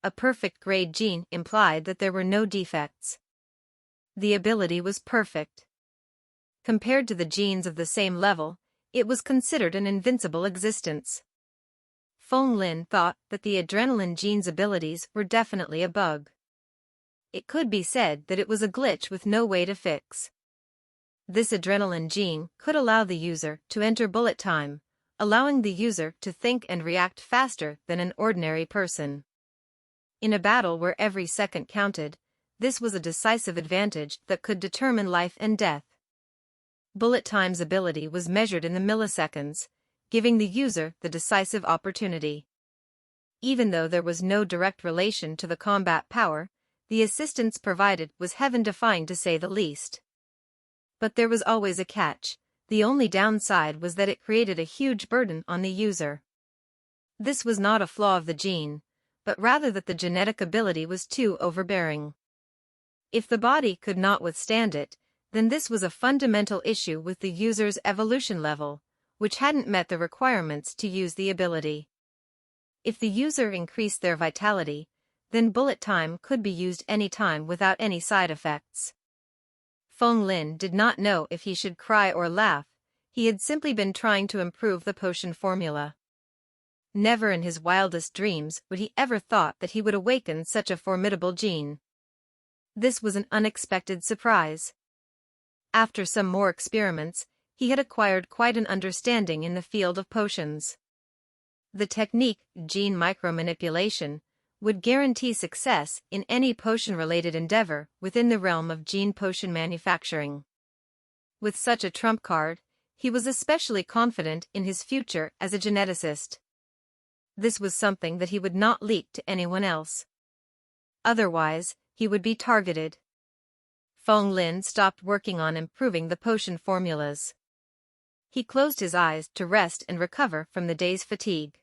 A perfect grade gene implied that there were no defects. The ability was perfect. Compared to the genes of the same level, it was considered an invincible existence. Feng Lin thought that the adrenaline gene's abilities were definitely a bug. It could be said that it was a glitch with no way to fix. This adrenaline gene could allow the user to enter bullet time, allowing the user to think and react faster than an ordinary person. In a battle where every second counted, this was a decisive advantage that could determine life and death. Bullet time's ability was measured in the milliseconds, giving the user the decisive opportunity. Even though there was no direct relation to the combat power, the assistance provided was heaven-defying to say the least. But there was always a catch. The only downside was that it created a huge burden on the user. This was not a flaw of the gene, but rather that the genetic ability was too overbearing. If the body could not withstand it, then this was a fundamental issue with the user's evolution level, which hadn't met the requirements to use the ability. If the user increased their vitality, then bullet time could be used any time without any side effects. Feng Lin did not know if he should cry or laugh. He had simply been trying to improve the potion formula. Never in his wildest dreams would he ever thought that he would awaken such a formidable gene. This was an unexpected surprise. After some more experiments, he had acquired quite an understanding in the field of potions. The technique, gene micromanipulation, would guarantee success in any potion-related endeavor within the realm of gene potion manufacturing. With such a trump card, He was especially confident in his future as a geneticist. This was something that he would not leak to anyone else. Otherwise, he would be targeted. Feng Lin stopped working on improving the potion formulas. He closed his eyes to rest and recover from the day's fatigue.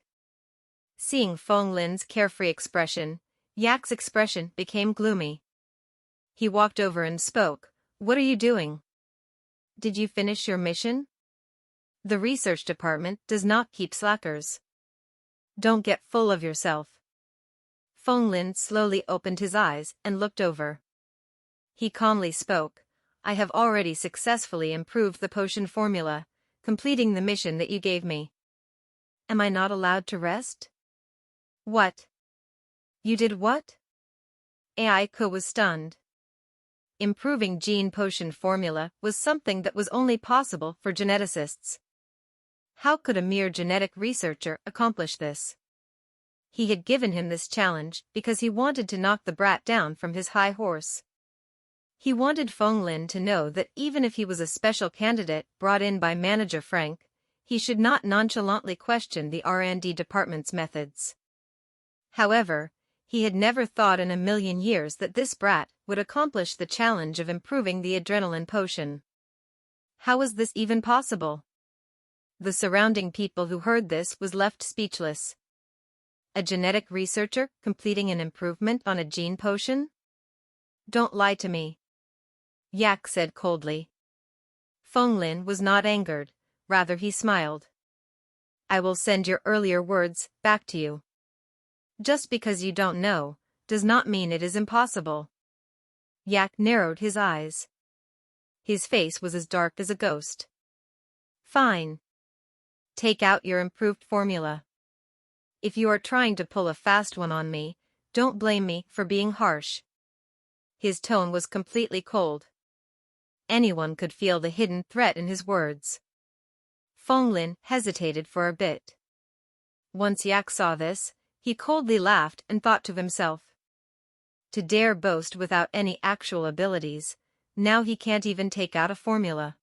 Seeing Feng Lin's carefree expression, Yak's expression became gloomy. He walked over and spoke. "What are you doing? Did you finish your mission? The research department does not keep slackers. Don't get full of yourself." Feng Lin slowly opened his eyes and looked over. He calmly spoke. "I have already successfully improved the potion formula, completing the mission that you gave me. Am I not allowed to rest?" "What? You did what?" Aiko was stunned. Improving gene potion formula was something that was only possible for geneticists. How could a mere genetic researcher accomplish this? He had given him this challenge because he wanted to knock the brat down from his high horse. He wanted Feng Lin to know that even if he was a special candidate brought in by Manager Frank, he should not nonchalantly question the R&D department's methods. However, he had never thought in a million years that this brat would accomplish the challenge of improving the adrenaline potion. How was this even possible? The surrounding people who heard this was left speechless. A genetic researcher completing an improvement on a gene potion? Don't lie to me, Yak said coldly. Feng Lin was not angered, rather he smiled. I will send your earlier words back to you. Just because you don't know, does not mean it is impossible. Yak narrowed his eyes. His face was as dark as a ghost. Fine. Take out your improved formula. If you are trying to pull a fast one on me, don't blame me for being harsh. His tone was completely cold. Anyone could feel the hidden threat in his words. Feng Lin hesitated for a bit. Once Yak saw this, he coldly laughed and thought to himself. To dare boast without any actual abilities, now he can't even take out a formula.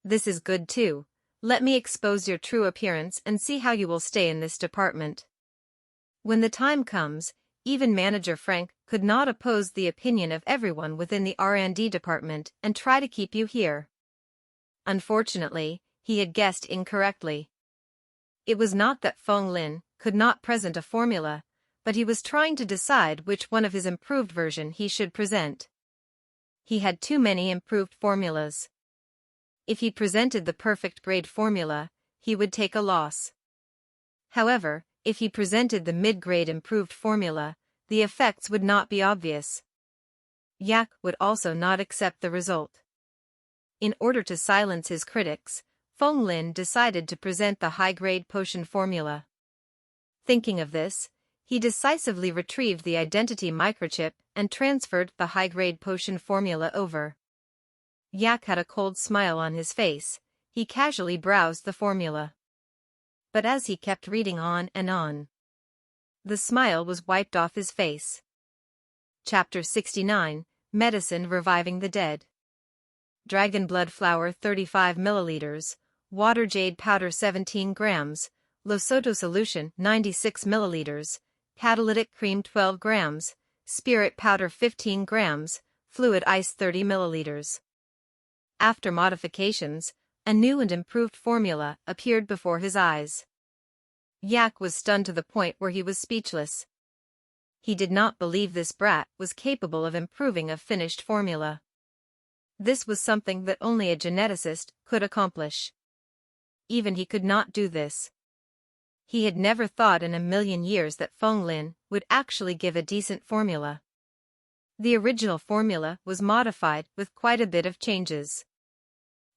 This is good too. Let me expose your true appearance and see how you will stay in this department. When the time comes, even Manager Frank could not oppose the opinion of everyone within the R&D department and try to keep you here. Unfortunately, he had guessed incorrectly. It was not that Feng Lin could not present a formula, but he was trying to decide which one of his improved version he should present. He had too many improved formulas. If he presented the perfect grade formula, he would take a loss. However, if he presented the mid-grade improved formula, the effects would not be obvious. Yak would also not accept the result. In order to silence his critics, Feng Lin decided to present the high-grade potion formula. Thinking of this, he decisively retrieved the identity microchip and transferred the high-grade potion formula over. Yak had a cold smile on his face. He casually browsed the formula. But as he kept reading on and on, the smile was wiped off his face. Chapter 69, Medicine Reviving the Dead. Dragon blood flower 35 milliliters, water jade powder 17 grams, Losoto solution 96 milliliters, catalytic cream 12 grams, spirit powder 15 grams, fluid ice 30 milliliters. After modifications, a new and improved formula appeared before his eyes. Yak was stunned to the point where he was speechless. He did not believe this brat was capable of improving a finished formula. This was something that only a geneticist could accomplish. Even he could not do this. He had never thought in a million years that Feng Lin would actually give a decent formula. The original formula was modified with quite a bit of changes.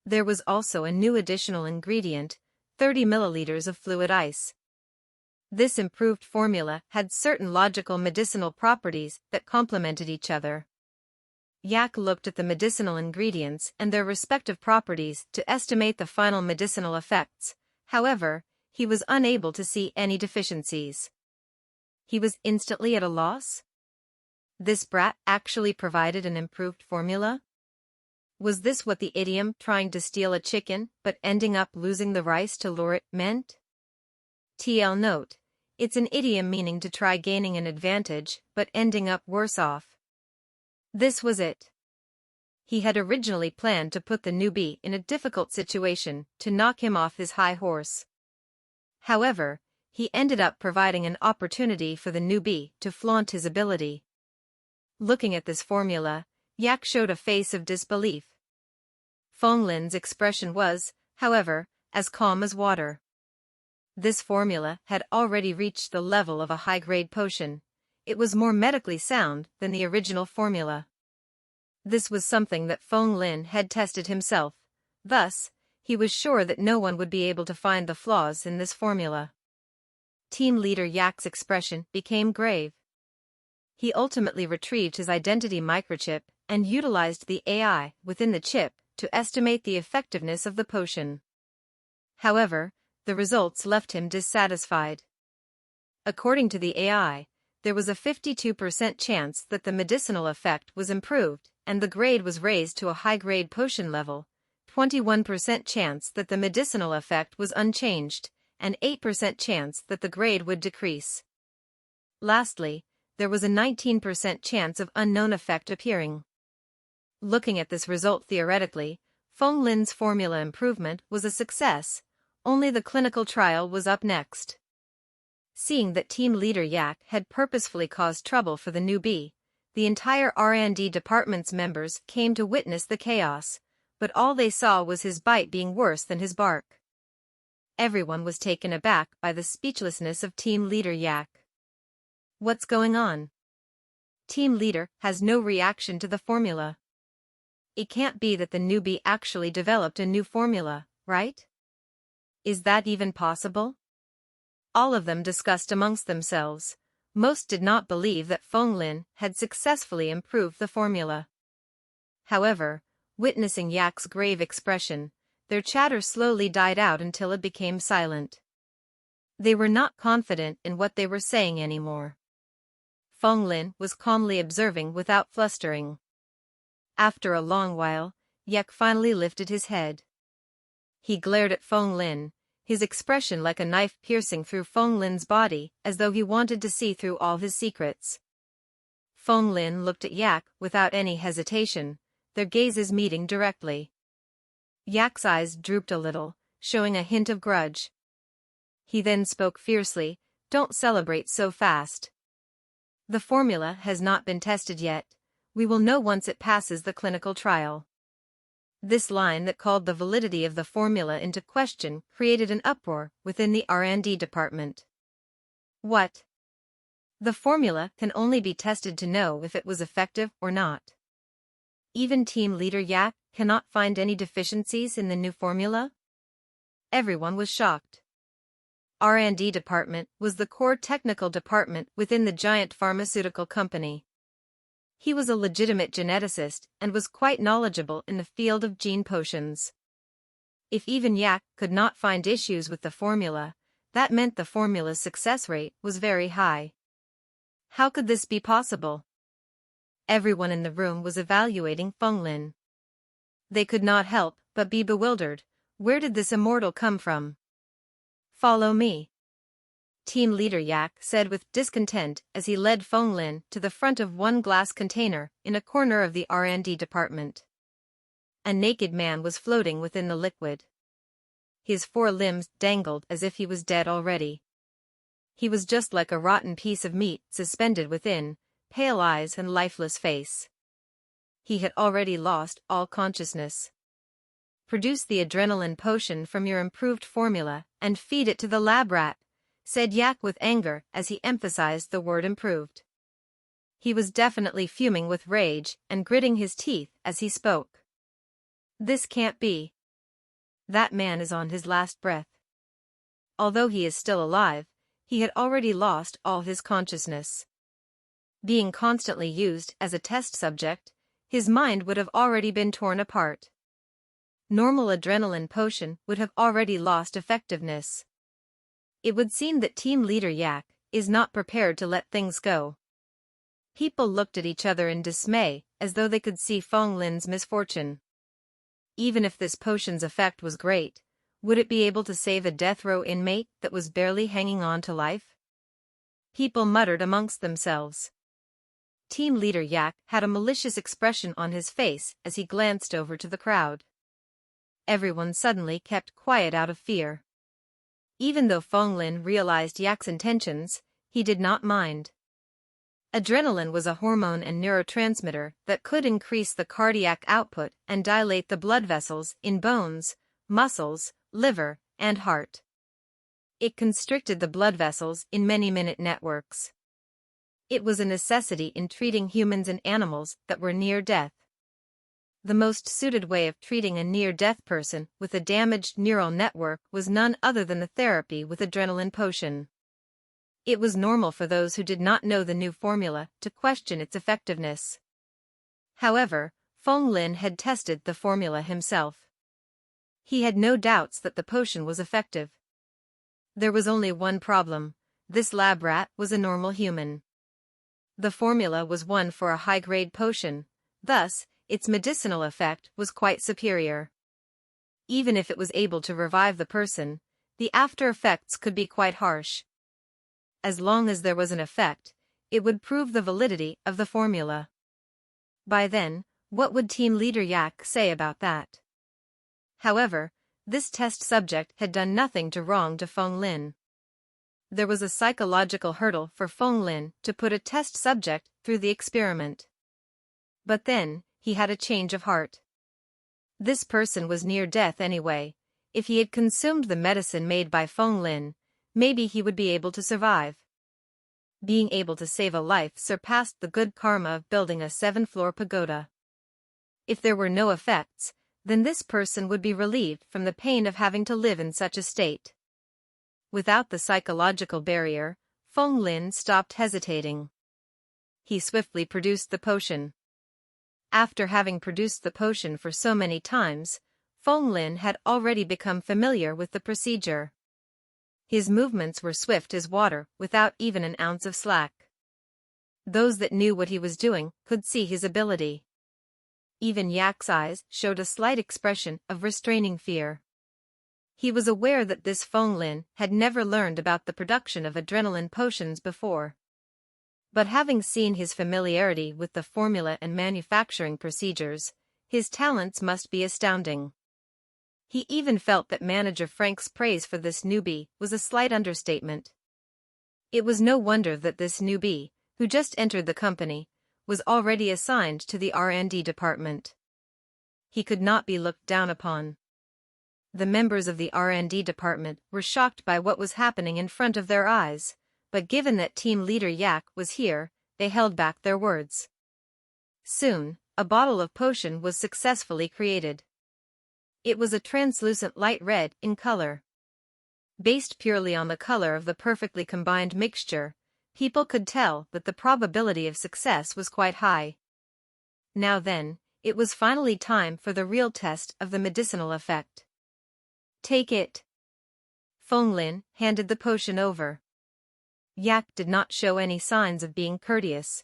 There was also a new additional ingredient, 30 milliliters of fluid ice. This improved formula had certain logical medicinal properties that complemented each other. Yak looked at the medicinal ingredients and their respective properties to estimate the final medicinal effects. However, he was unable to see any deficiencies. He was instantly at a loss. This brat actually provided an improved formula? Was this what the idiom "trying to steal a chicken but ending up losing the rice to lure it" meant? TL note: it's an idiom meaning to try gaining an advantage but ending up worse off. This was it. He had originally planned to put the newbie in a difficult situation to knock him off his high horse. However, he ended up providing an opportunity for the newbie to flaunt his ability. Looking at this formula, Yak showed a face of disbelief. Feng Lin's expression was, however, as calm as water. This formula had already reached the level of a high-grade potion. It was more medically sound than the original formula. This was something that Feng Lin had tested himself. Thus, he was sure that no one would be able to find the flaws in this formula. Team leader Yak's expression became grave. He ultimately retrieved his identity microchip and utilized the AI within the chip to estimate the effectiveness of the potion. However, the results left him dissatisfied. According to the AI, there was a 52% chance that the medicinal effect was improved and the grade was raised to a high-grade potion level, 21% chance that the medicinal effect was unchanged, and 8% chance that the grade would decrease. Lastly, there was a 19% chance of unknown effect appearing. Looking at this result theoretically, Feng Lin's formula improvement was a success, only the clinical trial was up next. Seeing that team leader Yak had purposefully caused trouble for the newbie, the entire R&D department's members came to witness the chaos, but all they saw was his bite being worse than his bark. Everyone was taken aback by the speechlessness of team leader Yak. What's going on? Team leader has no reaction to the formula. It can't be that the newbie actually developed a new formula, right? Is that even possible? All of them discussed amongst themselves. Most did not believe that Feng Lin had successfully improved the formula. However, witnessing Yak's grave expression, their chatter slowly died out until it became silent. They were not confident in what they were saying anymore. Feng Lin was calmly observing without flustering. After a long while, Yak finally lifted his head. He glared at Feng Lin, his expression like a knife piercing through Feng Lin's body as though he wanted to see through all his secrets. Feng Lin looked at Yak without any hesitation, their gazes meeting directly. Yak's eyes drooped a little, showing a hint of grudge. He then spoke fiercely, "Don't celebrate so fast. The formula has not been tested yet. We will know once it passes the clinical trial." This line that called the validity of the formula into question created an uproar within the R&D department. What? The formula can only be tested to know if it was effective or not. Even team leader Yak cannot find any deficiencies in the new formula? Everyone was shocked. R&D department was the core technical department within the giant pharmaceutical company. He was a legitimate geneticist and was quite knowledgeable in the field of gene potions. If even Yak could not find issues with the formula, that meant the formula's success rate was very high. How could this be possible? Everyone in the room was evaluating Feng Lin. They could not help but be bewildered. Where did this immortal come from? Follow me. Team leader Yak said with discontent as he led Feng Lin to the front of one glass container in a corner of the R&D department. A naked man was floating within the liquid. His 4 limbs dangled as if he was dead already. He was just like a rotten piece of meat suspended within, pale eyes and lifeless face. He had already lost all consciousness. "Produce the adrenaline potion from your improved formula and feed it to the lab rat," said Yak with anger as he emphasized the word improved. He was definitely fuming with rage and gritting his teeth as he spoke. This can't be. That man is on his last breath. Although he is still alive, he had already lost all his consciousness. Being constantly used as a test subject, his mind would have already been torn apart. Normal adrenaline potion would have already lost effectiveness. It would seem that team leader Yak is not prepared to let things go. People looked at each other in dismay, as though they could see Feng Lin's misfortune. Even if this potion's effect was great, would it be able to save a death row inmate that was barely hanging on to life? People muttered amongst themselves. Team leader Yak had a malicious expression on his face as he glanced over to the crowd. Everyone suddenly kept quiet out of fear. Even though Feng Lin realized Yak's intentions, he did not mind. Adrenaline was a hormone and neurotransmitter that could increase the cardiac output and dilate the blood vessels in bones, muscles, liver, and heart. It constricted the blood vessels in many minute networks. It was a necessity in treating humans and animals that were near death. The most suited way of treating a near-death person with a damaged neural network was none other than the therapy with adrenaline potion. It was normal for those who did not know the new formula to question its effectiveness. However, Feng Lin had tested the formula himself. He had no doubts that the potion was effective. There was only one problem: this lab rat was a normal human. The formula was one for a high-grade potion, thus, its medicinal effect was quite superior. Even if it was able to revive the person, the after-effects could be quite harsh. As long as there was an effect, it would prove the validity of the formula. By then, what would team leader Yak say about that? However, this test subject had done nothing to wrong to Feng Lin. There was a psychological hurdle for Feng Lin to put a test subject through the experiment. But then, he had a change of heart. This person was near death anyway. If he had consumed the medicine made by Feng Lin, maybe he would be able to survive. Being able to save a life surpassed the good karma of building a 7-floor pagoda. If there were no effects, then this person would be relieved from the pain of having to live in such a state. Without the psychological barrier, Feng Lin stopped hesitating. He swiftly produced the potion. After having produced the potion for so many times, Feng Lin had already become familiar with the procedure. His movements were swift as water without even an ounce of slack. Those that knew what he was doing could see his ability. Even Yak's eyes showed a slight expression of restraining fear. He was aware that this Feng Lin had never learned about the production of adrenaline potions before. But having seen his familiarity with the formula and manufacturing procedures, his talents must be astounding. He even felt that Manager Frank's praise for this newbie was a slight understatement. It was no wonder that this newbie, who just entered the company, was already assigned to the R&D department. He could not be looked down upon. The members of the R&D department were shocked by what was happening in front of their eyes, but given that team leader Yak was here, they held back their words. Soon, a bottle of potion was successfully created. It was a translucent light red in color. Based purely on the color of the perfectly combined mixture, people could tell that the probability of success was quite high. Now then, it was finally time for the real test of the medicinal effect. Take it. Feng Lin handed the potion over. Yak did not show any signs of being courteous.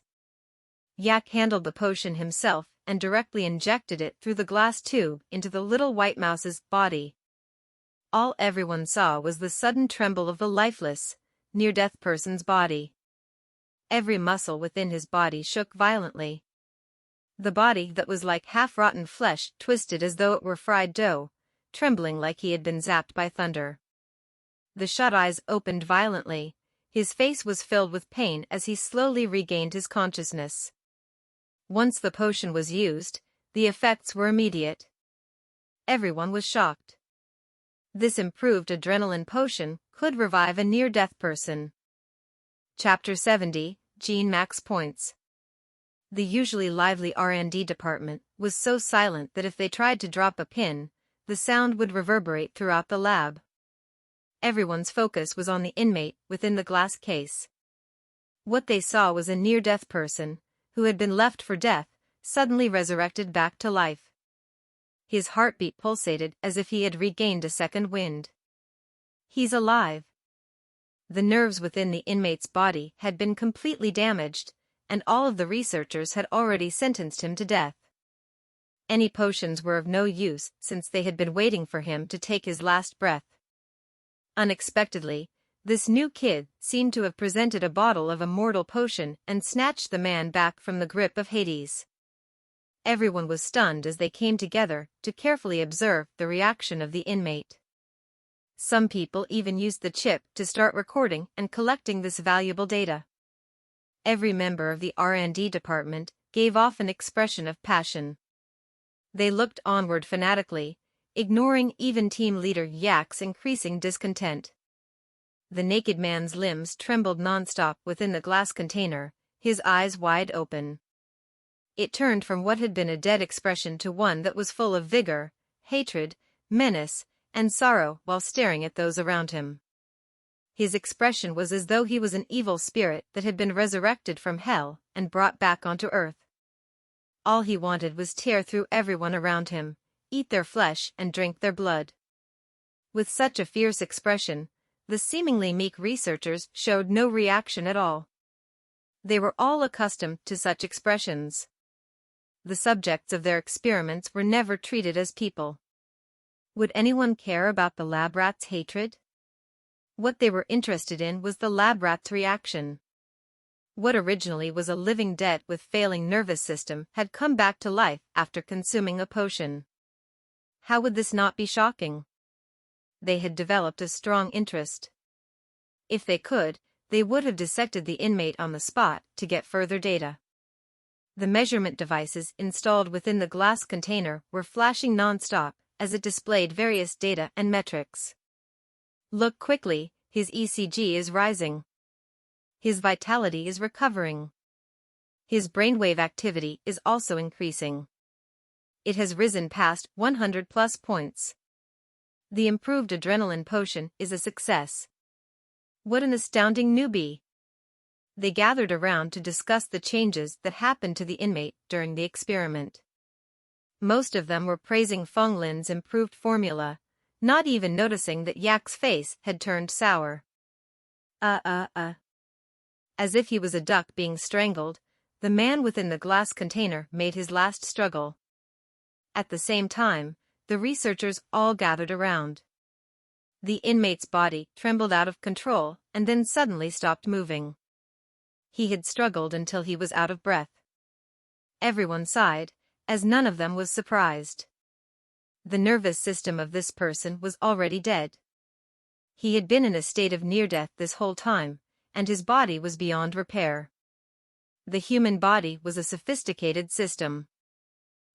Yak handled the potion himself and directly injected it through the glass tube into the little white mouse's body. All everyone saw was the sudden tremble of the lifeless, near-death person's body. Every muscle within his body shook violently. The body that was like half-rotten flesh twisted as though it were fried dough, trembling like he had been zapped by thunder. The shut eyes opened violently. His face was filled with pain as he slowly regained his consciousness. Once the potion was used, the effects were immediate. Everyone was shocked. This improved adrenaline potion could revive a near-death person. Chapter 70, Gene Max Points. The usually lively R&D department was so silent that if they tried to drop a pin, the sound would reverberate throughout the lab. Everyone's focus was on the inmate within the glass case. What they saw was a near-death person, who had been left for death, suddenly resurrected back to life. His heartbeat pulsated as if he had regained a second wind. He's alive. The nerves within the inmate's body had been completely damaged, and all of the researchers had already sentenced him to death. Any potions were of no use since they had been waiting for him to take his last breath. Unexpectedly, this new kid seemed to have presented a bottle of a mortal potion and snatched the man back from the grip of Hades. Everyone was stunned as they came together to carefully observe the reaction of the inmate. Some people even used the chip to start recording and collecting this valuable data. Every member of the R&D department gave off an expression of passion. They looked onward fanatically, ignoring even team leader Yak's increasing discontent. The naked man's limbs trembled nonstop within the glass container, his eyes wide open. It turned from what had been a dead expression to one that was full of vigor, hatred, menace, and sorrow while staring at those around him. His expression was as though he was an evil spirit that had been resurrected from hell and brought back onto earth. All he wanted was tear through everyone around him, eat their flesh and drink their blood. With such a fierce expression, the seemingly meek researchers showed no reaction at all. They were all accustomed to such expressions. The subjects of their experiments were never treated as people. Would anyone care about the lab rat's hatred? What they were interested in was the lab rat's reaction. What originally was a living dead with failing nervous system had come back to life after consuming a potion. How would this not be shocking? They had developed a strong interest. If they could, they would have dissected the inmate on the spot to get further data. The measurement devices installed within the glass container were flashing non-stop as it displayed various data and metrics. Look quickly, his ECG is rising. His vitality is recovering. His brainwave activity is also increasing. It has risen past 100 plus points. The improved adrenaline potion is a success. What an astounding newbie! They gathered around to discuss the changes that happened to the inmate during the experiment. Most of them were praising Feng Lin's improved formula, not even noticing that Yak's face had turned sour. As if he was a duck being strangled, the man within the glass container made his last struggle. At the same time, the researchers all gathered around. The inmate's body trembled out of control and then suddenly stopped moving. He had struggled until he was out of breath. Everyone sighed, as none of them was surprised. The nervous system of this person was already dead. He had been in a state of near-death this whole time, and his body was beyond repair. The human body was a sophisticated system.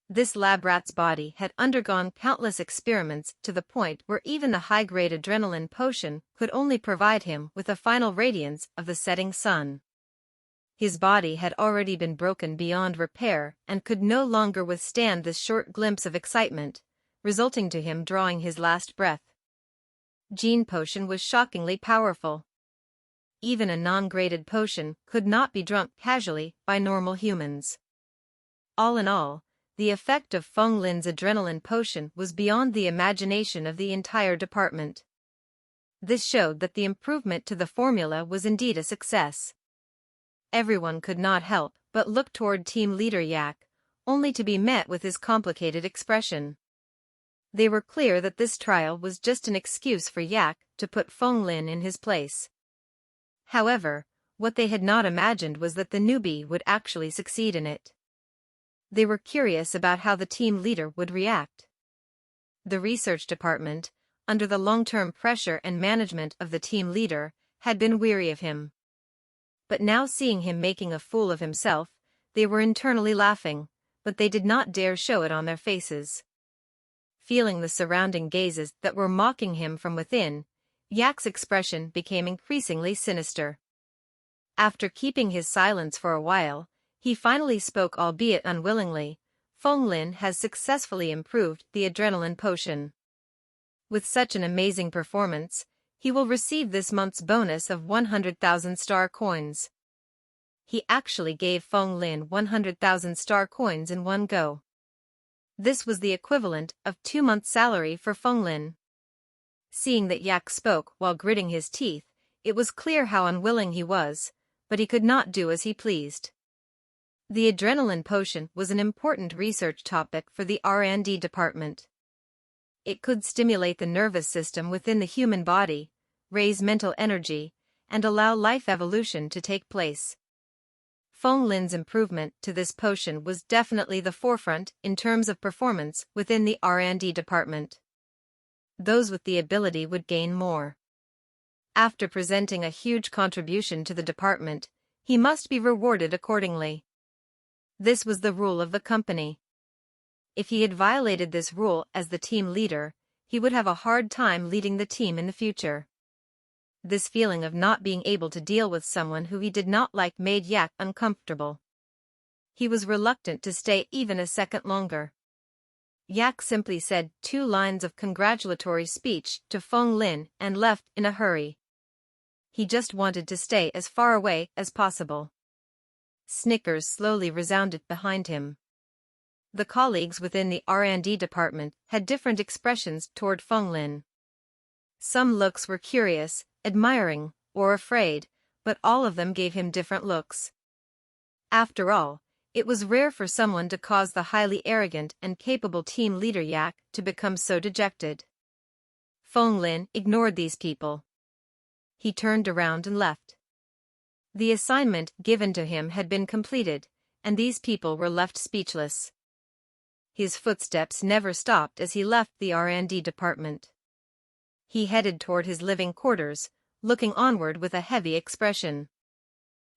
This lab rat's body had undergone countless experiments to the point where even the high-grade adrenaline potion could only provide him with a final radiance of the setting sun. His body had already been broken beyond repair and could no longer withstand this short glimpse of excitement, resulting to him drawing his last breath. Gene potion was shockingly powerful. Even a non-graded potion could not be drunk casually by normal humans. All in all, the effect of Feng Lin's adrenaline potion was beyond the imagination of the entire department. This showed that the improvement to the formula was indeed a success. Everyone could not help but look toward team leader Yak, only to be met with his complicated expression. They were clear that this trial was just an excuse for Yak to put Feng Lin in his place. However, what they had not imagined was that the newbie would actually succeed in it. They were curious about how the team leader would react. The research department, under the long-term pressure and management of the team leader, had been weary of him. But now seeing him making a fool of himself, they were internally laughing, but they did not dare show it on their faces. Feeling the surrounding gazes that were mocking him from within, Yak's expression became increasingly sinister. After keeping his silence for a while, he finally spoke, albeit unwillingly. Feng Lin has successfully improved the adrenaline potion. With such an amazing performance, he will receive this month's bonus of 100,000 star coins. He actually gave Feng Lin 100,000 star coins in one go. This was the equivalent of 2 months' salary for Feng Lin. Seeing that Yak spoke while gritting his teeth, it was clear how unwilling he was, but he could not do as he pleased. The adrenaline potion was an important research topic for the R&D department. It could stimulate the nervous system within the human body, raise mental energy, and allow life evolution to take place. Feng Lin's improvement to this potion was definitely the forefront in terms of performance within the R&D department. Those with the ability would gain more. After presenting a huge contribution to the department, he must be rewarded accordingly. This was the rule of the company. If he had violated this rule as the team leader, he would have a hard time leading the team in the future. This feeling of not being able to deal with someone who he did not like made Yak uncomfortable. He was reluctant to stay even a second longer. Yak simply said 2 lines of congratulatory speech to Feng Lin and left in a hurry. He just wanted to stay as far away as possible. Snickers slowly resounded behind him. The colleagues within the R&D department had different expressions toward Feng Lin. Some looks were curious, admiring, or afraid, but all of them gave him different looks. After all, it was rare for someone to cause the highly arrogant and capable team leader Yak to become so dejected. Feng Lin ignored these people. He turned around and left. The assignment given to him had been completed, and these people were left speechless. His footsteps never stopped as he left the R&D department. He headed toward his living quarters, looking onward with a heavy expression.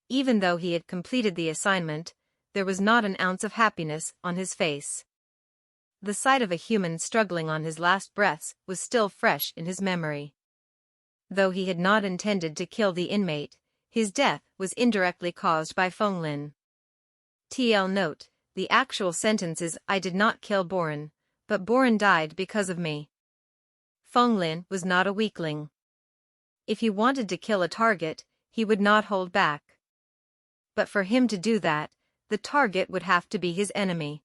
Even though he had completed the assignment, there was not an ounce of happiness on his face. The sight of a human struggling on his last breaths was still fresh in his memory. Though he had not intended to kill the inmate, his death was indirectly caused by Feng Lin. TL note, the actual sentence is I did not kill Boren, but Boren died because of me. Feng Lin was not a weakling. If he wanted to kill a target, he would not hold back. But for him to do that, the target would have to be his enemy.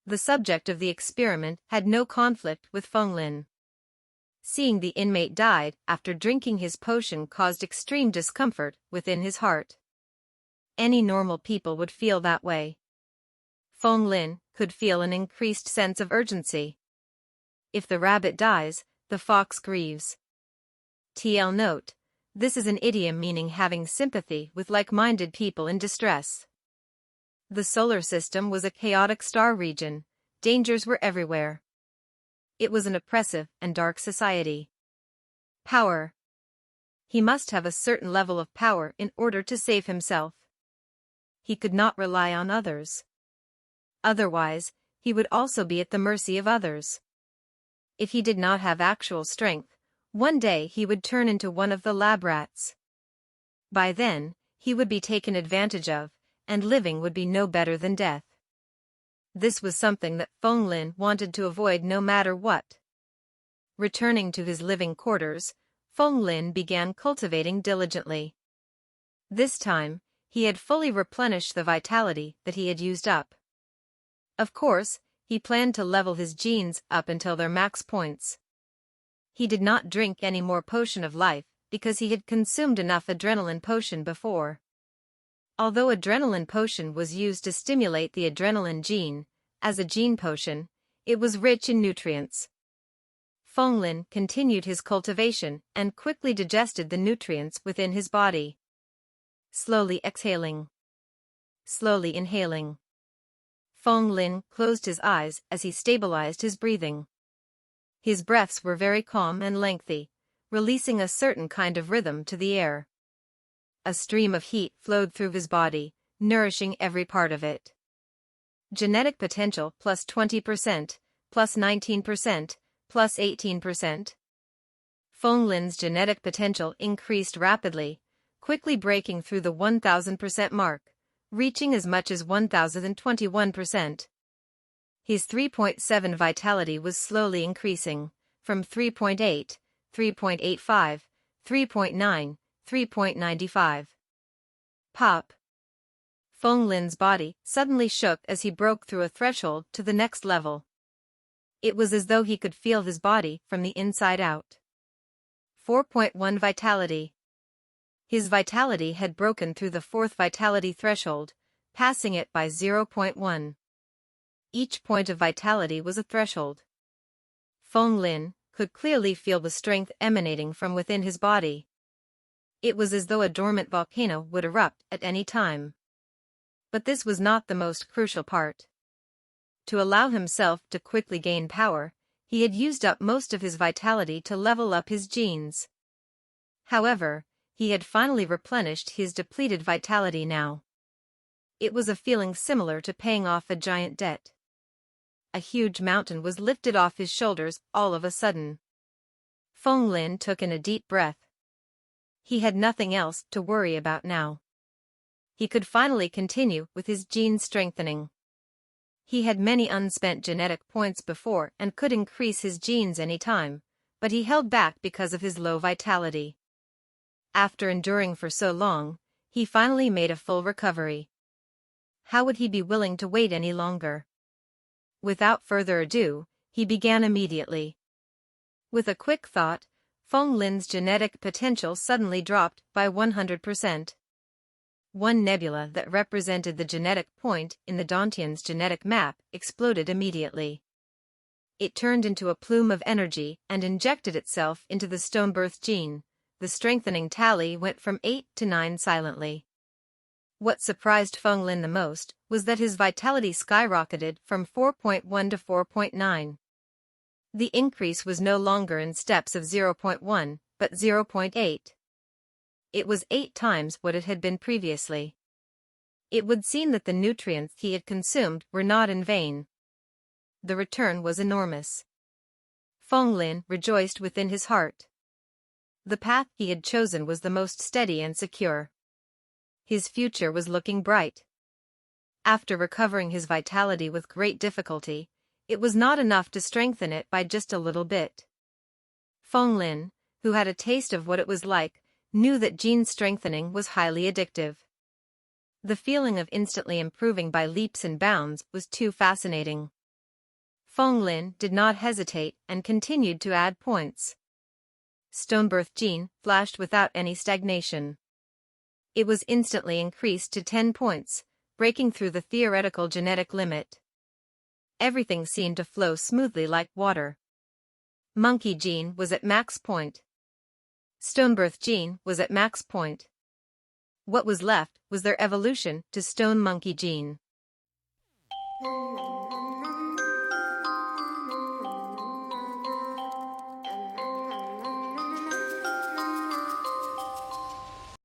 The subject of the experiment had no conflict with Feng Lin. Seeing the inmate died after drinking his potion caused extreme discomfort within his heart. Any normal people would feel that way. Feng Lin could feel an increased sense of urgency. If the rabbit dies, the fox grieves. TL note, this is an idiom meaning having sympathy with like-minded people in distress. The solar system was a chaotic star region, dangers were everywhere. It was an oppressive and dark society. Power. He must have a certain level of power in order to save himself. He could not rely on others. Otherwise, he would also be at the mercy of others. If he did not have actual strength, one day he would turn into one of the lab rats. By then, he would be taken advantage of, and living would be no better than death. This was something that Feng Lin wanted to avoid no matter what. Returning to his living quarters, Feng Lin began cultivating diligently. This time, he had fully replenished the vitality that he had used up. Of course, he planned to level his genes up until their max points. He did not drink any more potion of life because he had consumed enough adrenaline potion before. Although adrenaline potion was used to stimulate the adrenaline gene, as a gene potion, it was rich in nutrients. Feng Lin continued his cultivation and quickly digested the nutrients within his body. Slowly exhaling. Slowly inhaling. Feng Lin closed his eyes as he stabilized his breathing. His breaths were very calm and lengthy, releasing a certain kind of rhythm to the air. A stream of heat flowed through his body, nourishing every part of it. Genetic potential plus 20%, plus 19%, plus 18%. Feng Lin's genetic potential increased rapidly, quickly breaking through the 1000% mark, reaching as much as 1021%. His 3.7 vitality was slowly increasing, from 3.8, 3.85, 3.9, 3.95. Pop. Feng Lin's body suddenly shook as he broke through a threshold to the next level. It was as though he could feel his body from the inside out. 4.1 vitality. His vitality had broken through the 4th vitality threshold, passing it by 0.1. Each point of vitality was a threshold. Feng Lin could clearly feel the strength emanating from within his body. It was as though a dormant volcano would erupt at any time. But this was not the most crucial part. To allow himself to quickly gain power, he had used up most of his vitality to level up his genes. However, he had finally replenished his depleted vitality now. It was a feeling similar to paying off a giant debt. A huge mountain was lifted off his shoulders all of a sudden. Feng Lin took in a deep breath. He had nothing else to worry about now. He could finally continue with his gene strengthening. He had many unspent genetic points before and could increase his genes any time, but he held back because of his low vitality. After enduring for so long, he finally made a full recovery. How would he be willing to wait any longer? Without further ado, he began immediately. With a quick thought, Feng Lin's genetic potential suddenly dropped by 100%. One nebula that represented the genetic point in the Dantian's genetic map exploded immediately. It turned into a plume of energy and injected itself into the Stonebirth gene. The strengthening tally went from 8 to 9 silently. What surprised Feng Lin the most was that his vitality skyrocketed from 4.1 to 4.9. The increase was no longer in steps of 0.1, but 0.8. It was 8 times what it had been previously. It would seem that the nutrients he had consumed were not in vain. The return was enormous. Feng Lin rejoiced within his heart. The path he had chosen was the most steady and secure. His future was looking bright. After recovering his vitality with great difficulty, it was not enough to strengthen it by just a little bit. Feng Lin, who had a taste of what it was like, knew that gene strengthening was highly addictive. The feeling of instantly improving by leaps and bounds was too fascinating. Feng Lin did not hesitate and continued to add points. Stonebirth gene flashed without any stagnation. It was instantly increased to 10 points, breaking through the theoretical genetic limit. Everything seemed to flow smoothly like water. Monkey gene was at max point. Stonebirth gene was at max point. What was left was their evolution to Stone Monkey gene.